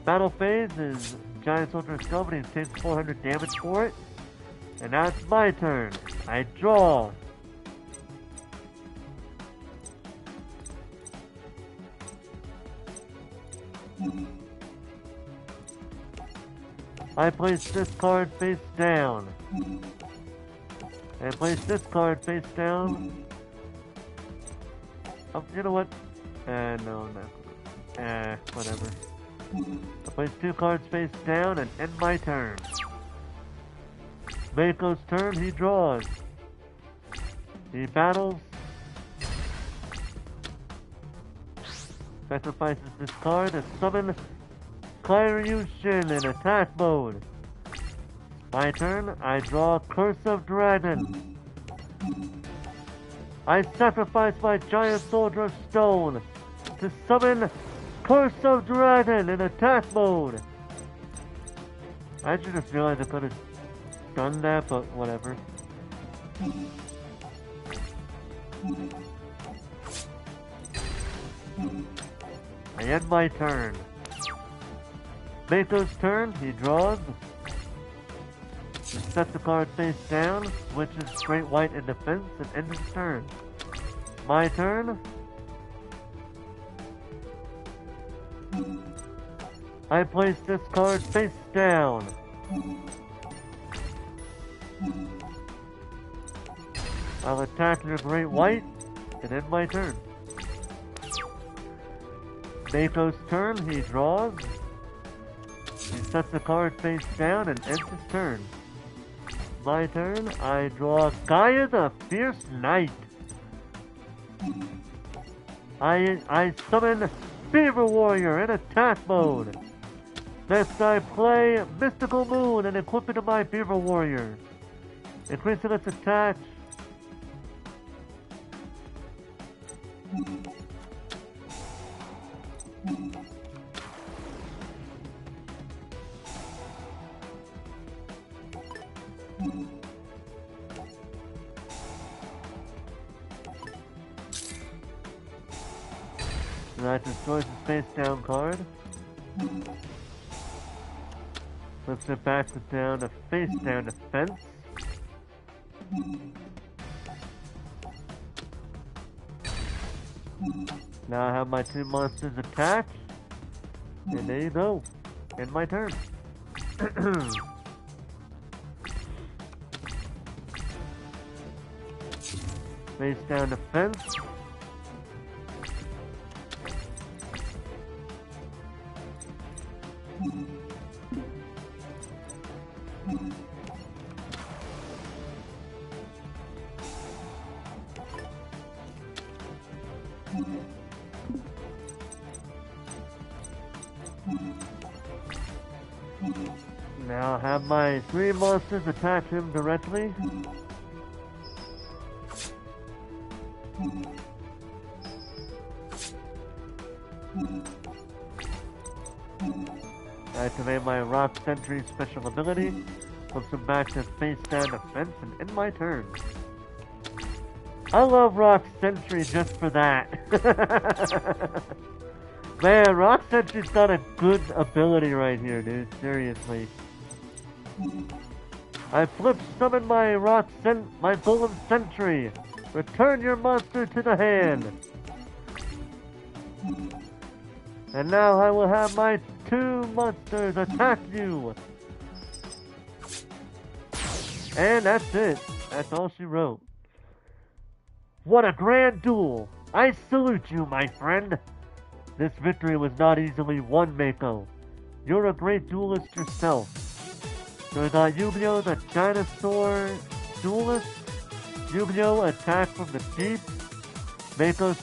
Battle phase is Giant Soldier Stone, but he takes 400 damage for it. And now it's my turn. I draw. I place this card face down. And place this card face down. Oh, you know what? No. Whatever. I place 2 cards face down and end my turn. Mako's turn, he draws. He battles. Sacrifices this card and summons Kairyushin in attack mode. My turn, I draw Curse of Dragon. I sacrifice my Giant Soldier Stone to summon Curse of Dragon in attack mode. I just realized I could have done that, but whatever. I end my turn. Mako's turn, he draws. He sets the card face down, switches Great White in defense, and ends his turn. My turn. I place this card face down. I'll attack your Great White and end my turn. Mako's turn, he draws. He sets the card face down and ends his turn. My turn, I draw Gaia the Fierce Knight. I summon Beaver Warrior in attack mode. Next I play Mystical Moon and equip it to my Beaver Warrior. Increasing its attack. That destroys the face down card. Flips it back to down to face down defense. Now I have my 2 monsters attack. And there you go. End my turn. Face down defense. have my 3 monsters attack him directly. Activate my Rock Sentry special ability. Puts him back to face down defense and end my turn. I love Rock Sentry just for that. Man, Rock Sentry's got a good ability right here, dude. Seriously. I flip summon my my Golem Sentry. Return your monster to the hand. And now I will have my 2 monsters attack you. And that's it. That's all she wrote. What a grand duel! I salute you, my friend! This victory was not easily won, Mako. You're a great duelist yourself. So we got Yubio the Dinosaur Duelist, Yubio Attack from the Deep, Mako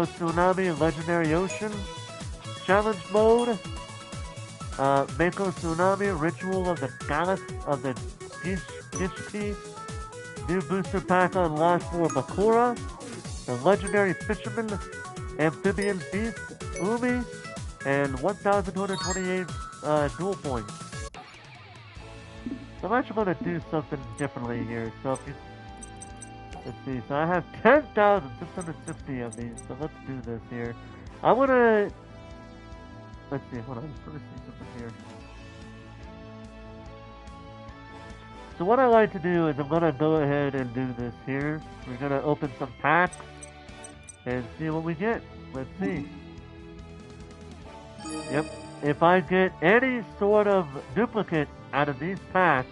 Tsunami Legendary Ocean, Challenge Mode, Mako Tsunami Ritual of the Galaxy of the Gishki, new booster pack unlocked for Bakura, the Legendary Fisherman, Amphibian Beast, Umi, and 1,228 duel points. So I'm actually going to do something differently here. So if you, let's see, so I have 10,660 of these, so let's do this here. I want to, let's see, hold on, I'm just going to see something here. So what I like to do is I'm going to go ahead and do this here. We're going to open some packs and see what we get. Let's see. Yep. If I get any sort of duplicate out of these packs,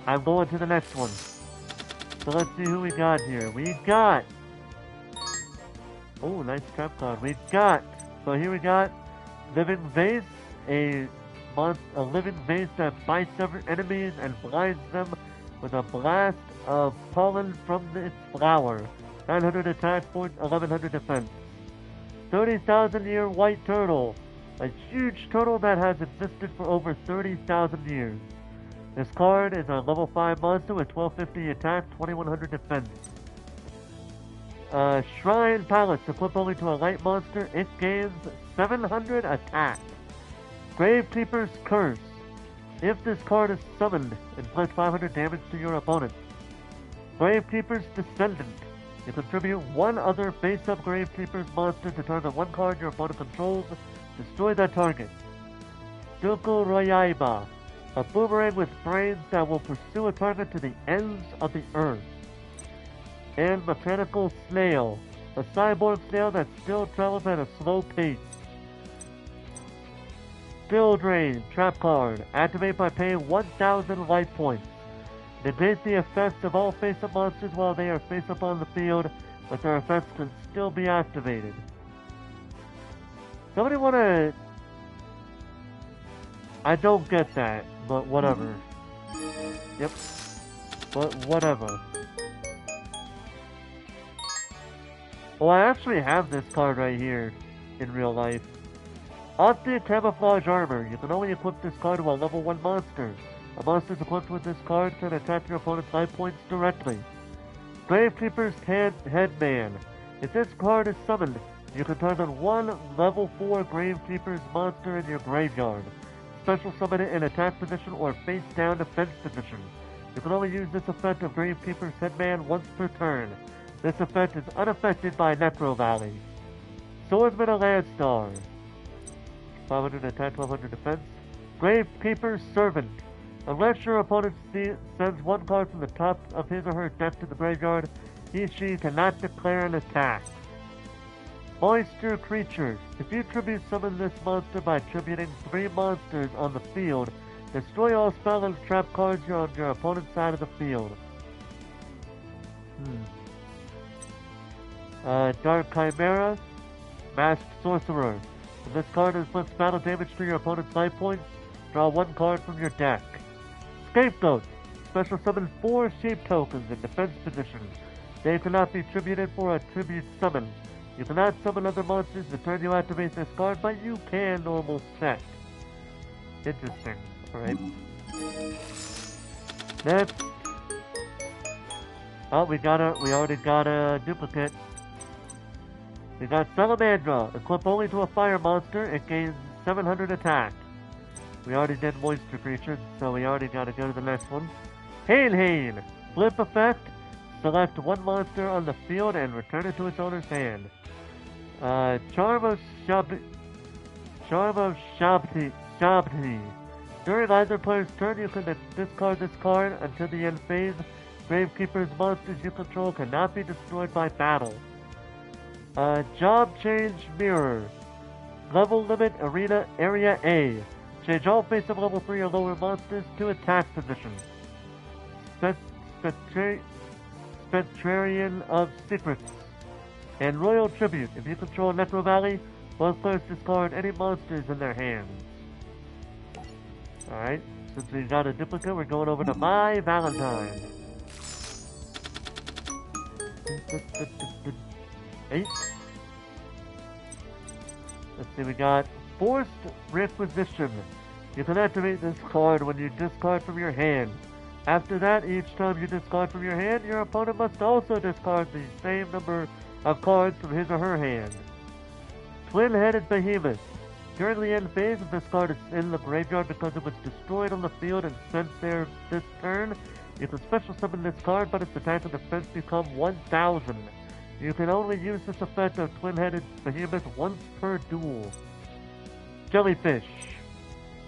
I'm going to the next one. So let's see who we got here. We got... Oh, nice trap card. We got... So here we got Living Vase, a living vase that bites every enemies and blinds them with a blast of pollen from its flower. 900 attack points, 1100 defense. 30,000 year white turtle. A huge turtle that has existed for over 30,000 years. This card is a level 5 monster with 1250 attack, 2100 defense. Shrine Palace, equipped only to a light monster, it gains 700 attack. Gravekeeper's Curse. If this card is summoned, inflict 500 damage to your opponent. Gravekeeper's Descendant. You contribute 1 other face-up Gravekeeper's monster to target 1 card your opponent controls. Destroy that target. Duku Royaiba. A boomerang with brains that will pursue a target to the ends of the earth. And Mechanical Snail. A cyborg snail that still travels at a slow pace. Skill Drain, trap card. Activate by paying 1,000 life points. Negate the effects of all face-up monsters while they are face-up on the field, but their effects can still be activated. Somebody wanna... I don't get that, but whatever. Yep. But whatever. Well, I actually have this card right here in real life. Optic Camouflage Armor. You can only equip this card to a level 1 monster. A monster equipped with this card can attack your opponent's life points directly. Gravekeeper's Headman. If this card is summoned, you can target 1 level 4 Gravekeeper's monster in your graveyard. Special summon it in attack position or face down defense position. You can only use this effect of Gravekeeper's Headman once per turn. This effect is unaffected by Necro Valley. Swordsman of Landstar. 500 attack, 1200 defense. Gravekeeper's Servant. Unless your opponent sends 1 card from the top of his or her deck to the graveyard, he/she cannot declare an attack. Moisture Creatures. If you tribute summon this monster by tributing 3 monsters on the field, destroy all spell and trap cards on your opponent's side of the field. Dark Chimera. Masked Sorcerer. When this card inflicts battle damage to your opponent's life points, draw 1 card from your deck. Scapegoat. Special summon 4 sheep tokens in defense position. They cannot be tributed for a tribute summon. You cannot summon other monsters the turn you activate this card, but you can normal set. Interesting. Alright. Next. Oh, we already got a duplicate. We got Salamandra. Equip only to a fire monster. It gains 700 attack. We already did moisture creatures, so we already gotta go to the next one. Hail! Flip effect. Select one monster on the field and return it to its owner's hand. Charm of Shabti. During either player's turn, you can discard this card until the end phase. Gravekeeper's monsters you control cannot be destroyed by battle. Job change mirror. Level limit arena area A. Change all face of level 3 or lower monsters to attack position. Spectrarian of Secrets. And Royal Tribute. If you control Necro Valley, both players discard any monsters in their hands. Alright, since we got a duplicate, we're going over to My Valentine. 8. Let's see, we got Forced Requisition. You can activate this card when you discard from your hand. After that, each time you discard from your hand, your opponent must also discard the same number of cards from his or her hand. Twin-Headed Behemoth. During the end phase, if this card is in the graveyard because it was destroyed on the field and sent there this turn, you can special summon this card, but its attack and defense become 1000. You can only use this effect of Twin-Headed Behemoth once per duel. Jellyfish.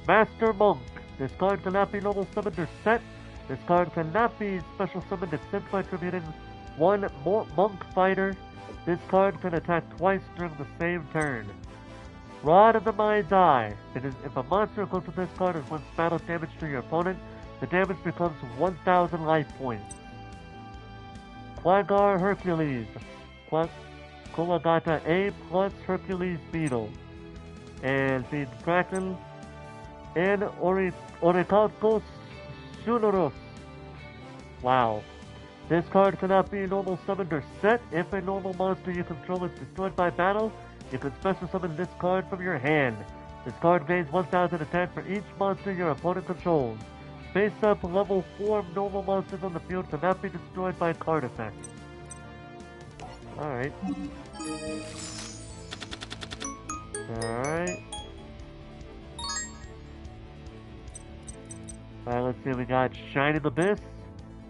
Master Monk. This card cannot be normal summoned or set. This card cannot be special summoned except by tributing one Monk Fighter. This card can attack twice during the same turn. Rod of the Mind's Eye. If a monster close to this card inflicts battle damage to your opponent, the damage becomes 1000 life points. Quagar Hercules. Kulagata A plus Hercules Beetle. And the Kraken. And Orichalcos Shunoros. Wow. This card cannot be normal summoned or set. If a normal monster you control is destroyed by battle, you can special summon this card from your hand. This card gains 1000 attack for each monster your opponent controls. Face up level 4 normal monsters on the field cannot be destroyed by card effects. Alright. Alright. Alright, let's see, we got Shining Abyss.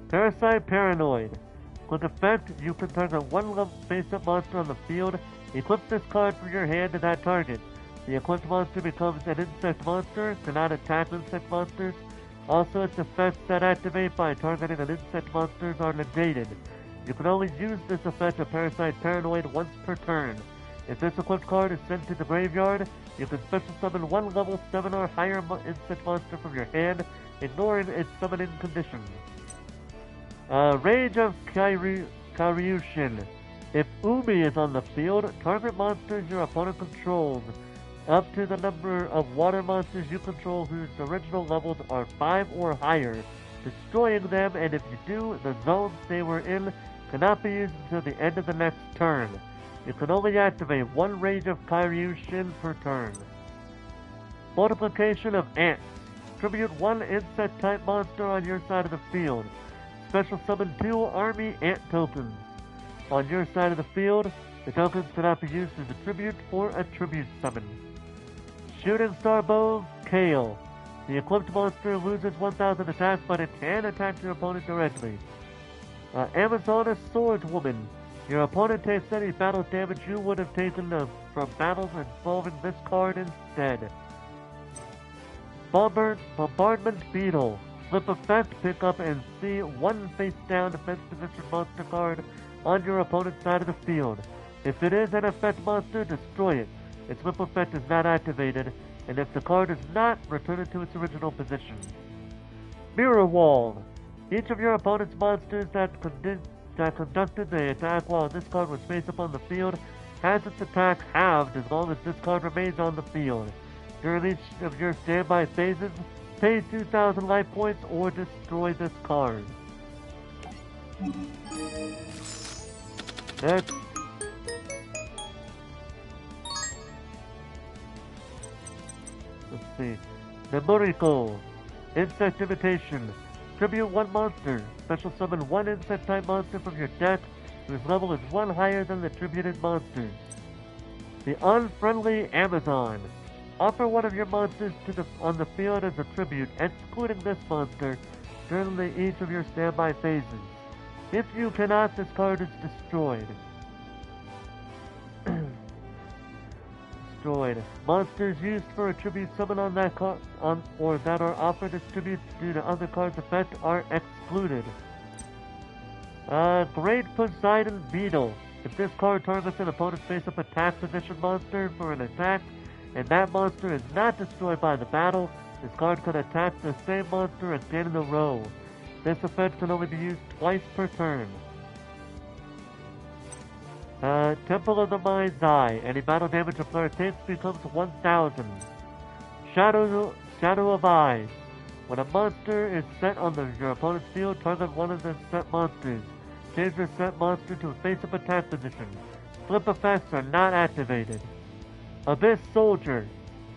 Parasite Paranoid. Quick effect, you can target one level face-up monster on the field. Equip this card from your hand to that target. The equipped monster becomes an insect monster, cannot attack insect monsters. Also, its effects that activate by targeting an insect monster are negated. You can only use this effect of Parasite Paranoid once per turn. If this equipped card is sent to the graveyard, you can special summon one level 7 or higher insect monster from your hand, ignoring its summoning condition. Rage of Karyushin. If Umi is on the field, target monsters your opponent controls up to the number of water monsters you control whose original levels are 5 or higher, destroying them, and if you do, the zones they were in cannot be used until the end of the next turn. You can only activate one Rage of Karyushin per turn. Multiplication of Ants. Tribute one insect-type monster on your side of the field. Special summon 2 army ant tokens. On your side of the field, the tokens cannot be used as a tribute or a tribute summon. Shooting Star Bow, Kale. The equipped monster loses 1000 attack, but it can attack your opponent directly. Amazoness Swordswoman. Your opponent takes any battle damage you would have taken from battles involving this card instead. Bombardment Beetle. Flip effect, pick up and see one face-down defense position monster card on your opponent's side of the field. If it is an effect monster, destroy it. Its flip effect is not activated, and if the card is not, return it to its original position. Mirror Wall. Each of your opponent's monsters that conducted the attack while this card was face up on the field has its attack halved as long as this card remains on the field. During each of your standby phases, pay 2000 life points or destroy this card. Next. Let's see. Nemurico. Insect Imitation. Tribute 1 monster. Special summon 1 insect type monster from your deck whose level is 1 higher than the tributed monsters. The Unfriendly Amazon. Offer one of your monsters on the field as a tribute, excluding this monster, during each of your standby phases. If you cannot, this card is destroyed. Destroyed. Monsters used for a tribute summon on that card or that are offered as tributes due to other cards' effect are excluded. Great Poseidon Beetle. If this card targets an opponent's face-up attack position monster for an attack, and that monster is not destroyed by the battle, this card can attack the same monster again in a row. This effect can only be used twice per turn. Temple of the Mind's Eye. Any battle damage a player takes becomes 1000. Shadow of Eyes. When a monster is set on your opponent's field, target one of the set monsters. Change your set monster to a face-up attack position. Flip effects are not activated. Abyss Soldier.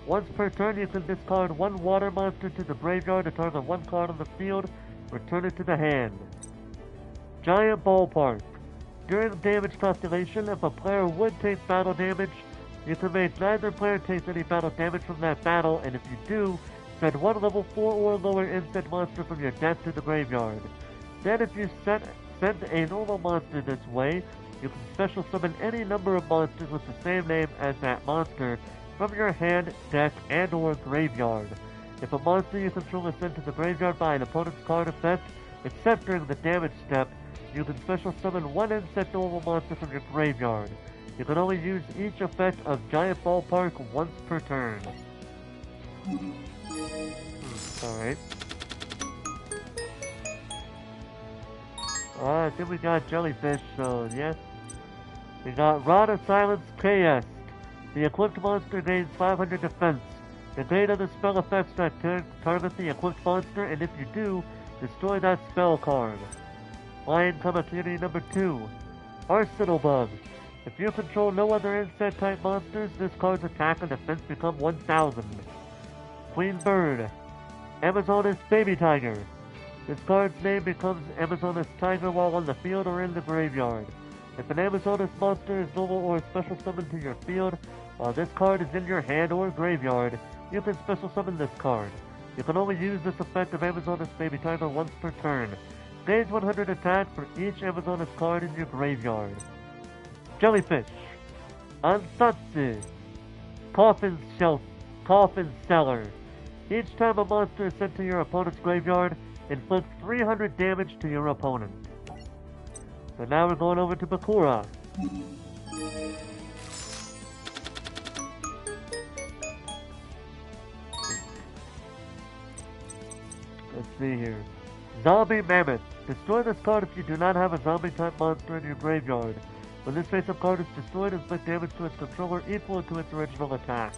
Once per turn, you can discard 1 water monster to the graveyard to target 1 card on the field. Return it to the hand. Giant Ballpark. During damage calculation, if a player would take battle damage, you can make neither player take any battle damage from that battle, and if you do, send 1 level 4 or lower insect monster from your deck to the graveyard. Then if you send a normal monster this way, you can special summon any number of monsters with the same name as that monster from your hand, deck, and or graveyard. If a monster you control is sent to the graveyard by an opponent's card effect, except during the damage step, you can special summon 1 insect normal monster from your graveyard. You can only use each effect of Giant Ballpark once per turn. Alright. I think we got Jellyfish, so yes. We got Rod of Silence KS. The equipped monster gains 500 defense. Negate other spell effects that target the equipped monster, and if you do, destroy that spell card. Lion Commentary number 2. Arsenal Bug. If you control no other insect-type monsters, this card's attack and defense become 1000. Queen Bird. Amazoness Baby Tiger. This card's name becomes Amazoness Tiger while on the field or in the graveyard. If an Amazoness monster is normal or special summoned to your field, while this card is in your hand or graveyard, you can special summon this card. You can only use this effect of Amazoness Baby Tiger once per turn. Gains 100 attack for each Amazoness card in your graveyard. Jellyfish. Ansatsu. Coffin Cellar. Each time a monster is sent to your opponent's graveyard, inflict 300 damage to your opponent. So now we're going over to Bakura. Let's see here. Zombie Mammoth. Destroy this card if you do not have a zombie-type monster in your graveyard. When this face-up card is destroyed, inflict damage to its controller equal to its original attack.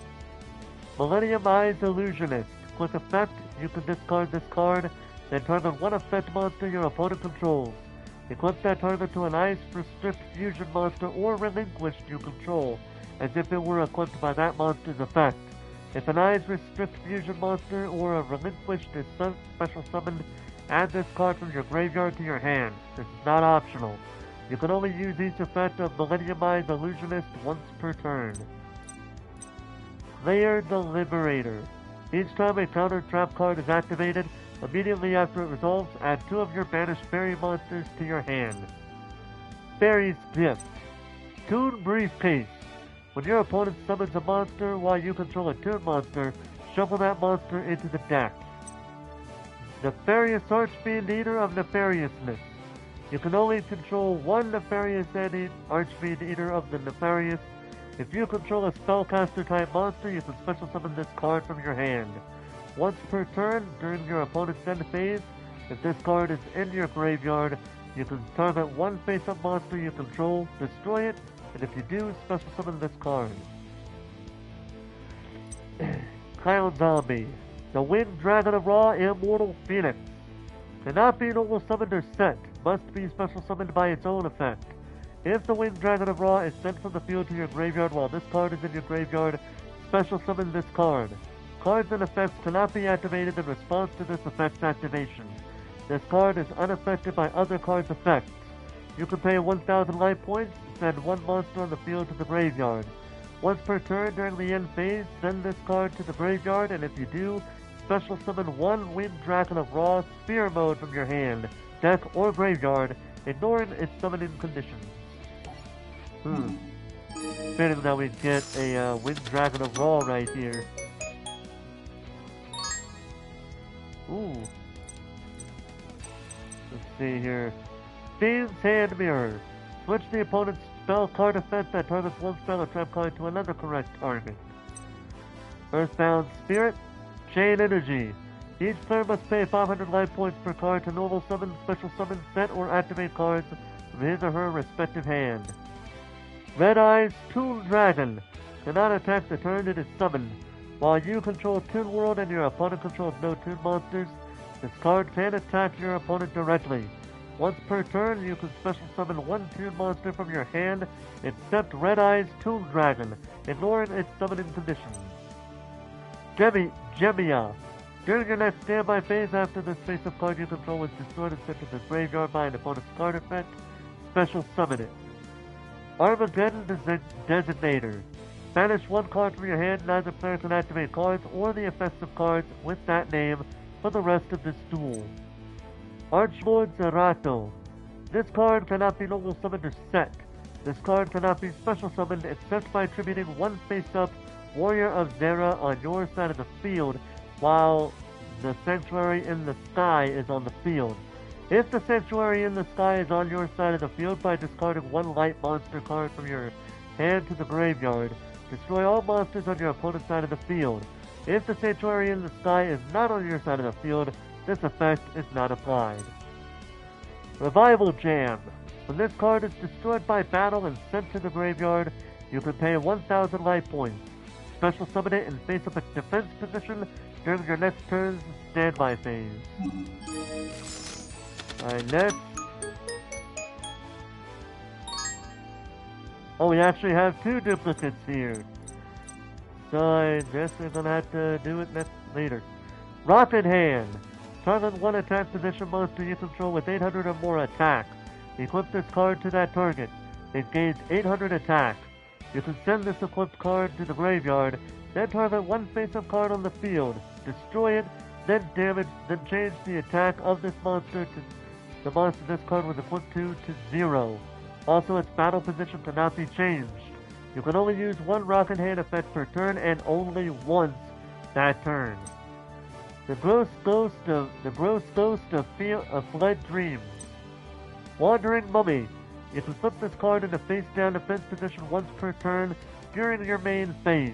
Millennium Eyes Illusionist. Quick effect, you can discard this card, then target 1 effect monster your opponent controls. Equip that target to an Ice Restrict Fusion monster or relinquished you control, as if it were equipped by that monster's effect. If an Ice Restrict Fusion monster or a relinquished is special summoned, add this card from your graveyard to your hand. This is not optional. You can only use each effect of Millennium Eyes Illusionist once per turn. Layered the Liberator. Each time a counter trap card is activated, immediately after it resolves, add 2 of your banished fairy monsters to your hand. Fairy's Gift. Toon Briefcase. When your opponent summons a monster while you control a Toon monster, shuffle that monster into the deck. Nefarious Archfiend Eater of Nefariousness. You can only control 1 Nefarious Archfiend Eater of the Nefarious. If you control a spellcaster-type monster, you can special summon this card from your hand. Once per turn, during your opponent's end phase, if this card is in your graveyard, you can target 1 face-up monster you control, destroy it, and if you do, special summon this card. Clown Zombie. The Winged Dragon of Ra Immortal Phoenix. Cannot be normal summoned or set, must be special summoned by its own effect. If the Winged Dragon of Ra is sent from the field to your graveyard while this card is in your graveyard, special summon this card. Cards and effects cannot be activated in response to this effect's activation. This card is unaffected by other cards' effects. You can pay 1,000 life points to send one monster on the field to the graveyard. Once per turn during the end phase, send this card to the graveyard, and if you do, special summon one Wind Dragon of Raw Spear Mode from your hand, deck, or graveyard, ignoring its summoning conditions. Fitting that we get a Wind Dragon of Raw right here. Ooh. Let's see here. Fiend's Hand Mirror. Switch the opponent's spell card effect that targets one spell or trap card to another correct target. Earthbound Spirit. Chain Energy. Each player must pay 500 life points per card to normal summon, special summon, set, or activate cards from his or her respective hand. Red Eyes Toon Dragon. Cannot attack the turn it is summoned. While you control Toon World and your opponent controls no Toon monsters, this card can attack your opponent directly. Once per turn, you can special summon one Toon monster from your hand, except Red Eyes Toon Dragon, ignoring its summoning conditions. Gemia. During your next standby phase after this face-up card you control is destroyed and sent to the graveyard by an opponent's card effect, special summon it. Armageddon Designator. Banish one card from your hand, neither player can activate cards or the effects of cards with that name for the rest of this duel. Archlord Zerato. This card cannot be normal summoned or set. This card cannot be special summoned except by attributing one face-up Warrior of Zera on your side of the field while the Sanctuary in the Sky is on the field. If the Sanctuary in the Sky is on your side of the field, by discarding one light monster card from your hand to the graveyard, destroy all monsters on your opponent's side of the field. If the Sanctuary in the Sky is not on your side of the field, this effect is not applied. Revival Jam. When this card is destroyed by battle and sent to the graveyard, you can pay 1,000 life points. Special summon it and face up a defense position during your next turn's standby phase. Alright, next. Oh, we actually have two duplicates here. So I guess we're gonna have to do it later. Rocket Hand. Target one attack position monster you control with 800 or more attack. Equip this card to that target. It gains 800 attack. You can send this equipped card to the graveyard, then target one face-up card on the field, destroy it, then change the attack of this monster to the monster this card was equipped to 0. Also, its battle position cannot be changed. You can only use one Rocket Hand effect per turn and only once that turn. The Gross Ghost of Fled Dreams. Wandering Mummy. You can flip this card into face-down defense position once per turn during your main phase.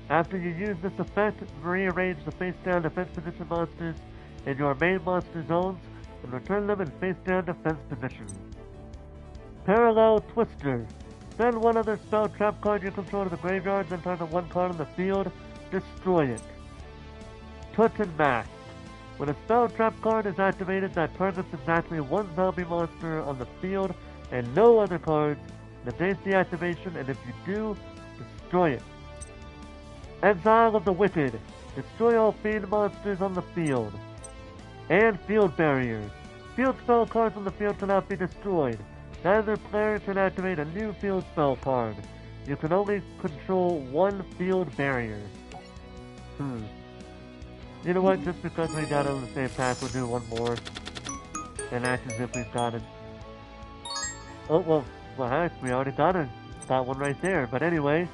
After you use this effect, rearrange the face-down defense position monsters in your main monster zones and return them in face-down defense position. Parallel Twister. Send one other spell trap card you control to the graveyard, then target one card on the field, destroy it. Totem Mask. When a spell trap card is activated that targets exactly one zombie monster on the field and no other cards, negate the activation, and if you do, destroy it. Exile of the Wicked. Destroy all fiend monsters on the field. And Field Barriers. Field spell cards on the field cannot be destroyed. Neither player can activate a new field spell card. You can only control one field barrier. You know what, just because we got it on the same pack, we'll do one more. And act as if we've got it. Oh, well heck, we already got one right there. But anyway,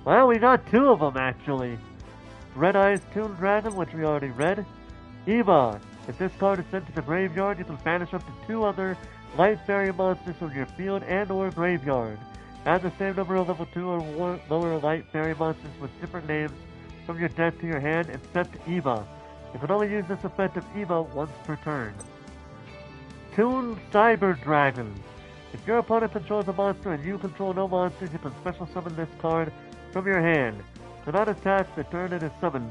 well, we got two of them actually. Red Eyes Toon Dragon, which we already read. Eva. If this card is sent to the graveyard, you can banish up to two other light fairy monsters from your field and or graveyard. Add the same number of level 2 or lower light fairy monsters with different names from your deck to your hand, except Eva. You can only use this effect of Eva once per turn. Toon Cyber Dragon. If your opponent controls a monster and you control no monsters, you can special summon this card from your hand. Do not attack the turn it is summoned.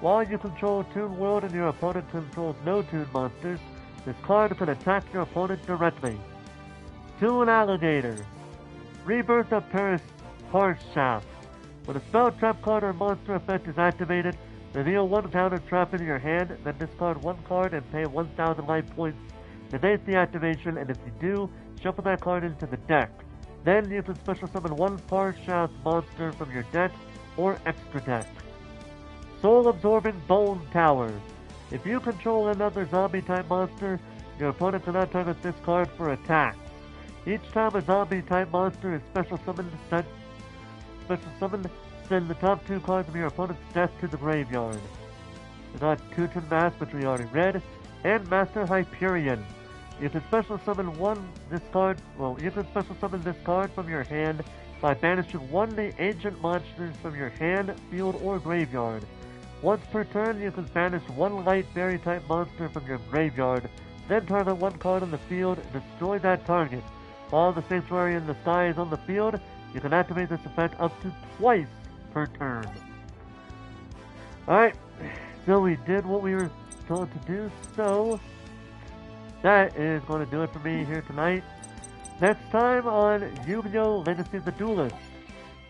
While you control Toon World and your opponent controls no Toon monsters, this card can attack your opponent directly. Toon Alligator. Rebirth of Paris Shaft. When a spell, trap card, or monster effect is activated, Reveal one counter trap in your hand, then discard one card and pay 1,000 life points. Negate the activation, and if you do, shuffle that card into the deck. Then you can special summon one Parshath monster from your deck or extra deck. Soul-absorbing Bone Tower. If you control another zombie-type monster, your opponent cannot target this card for attacks. Each time a zombie-type monster is special summoned, send the top 2 cards of your opponent's deck to the graveyard. We got Teuton Mask, which we already read, and Master Hyperion. You can special summon this card from your hand by banishing one of the ancient monsters from your hand, field, or graveyard. Once per turn, you can banish one light fairy type monster from your graveyard, then target one card on the field and destroy that target. While the Sanctuary in the Sky is on the field, you can activate this effect up to twice per turn. Alright, so we did what we were told to do, so that is going to do it for me here tonight. Next time on Yu-Gi-Oh! Legacy of the Duelist,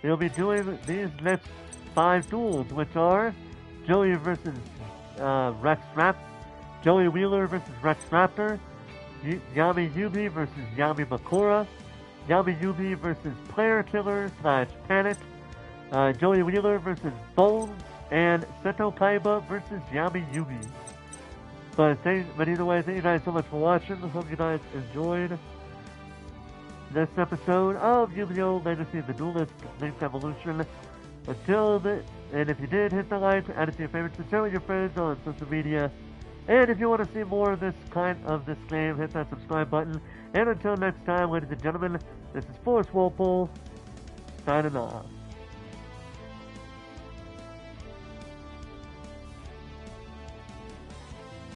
we'll be doing these next 5 duels, which are Joey versus Joey Wheeler versus Rex Raptor, Yami Yubi versus Yami Bakura, Yami Yubi versus Player Killer / Panic, Joey Wheeler versus Bones, and Seto Kaiba versus Yami Yubi. But either way, thank you guys so much for watching. Hope you guys enjoyed this episode of Yu-Gi-Oh! Legacy of the Duelist Link's Evolution. And if you did, hit the like, add it to your favorites, and share with your friends on social media. And if you want to see more of this game, hit that subscribe button. And until next time, ladies and gentlemen, this is Force Whirlpool, signing off.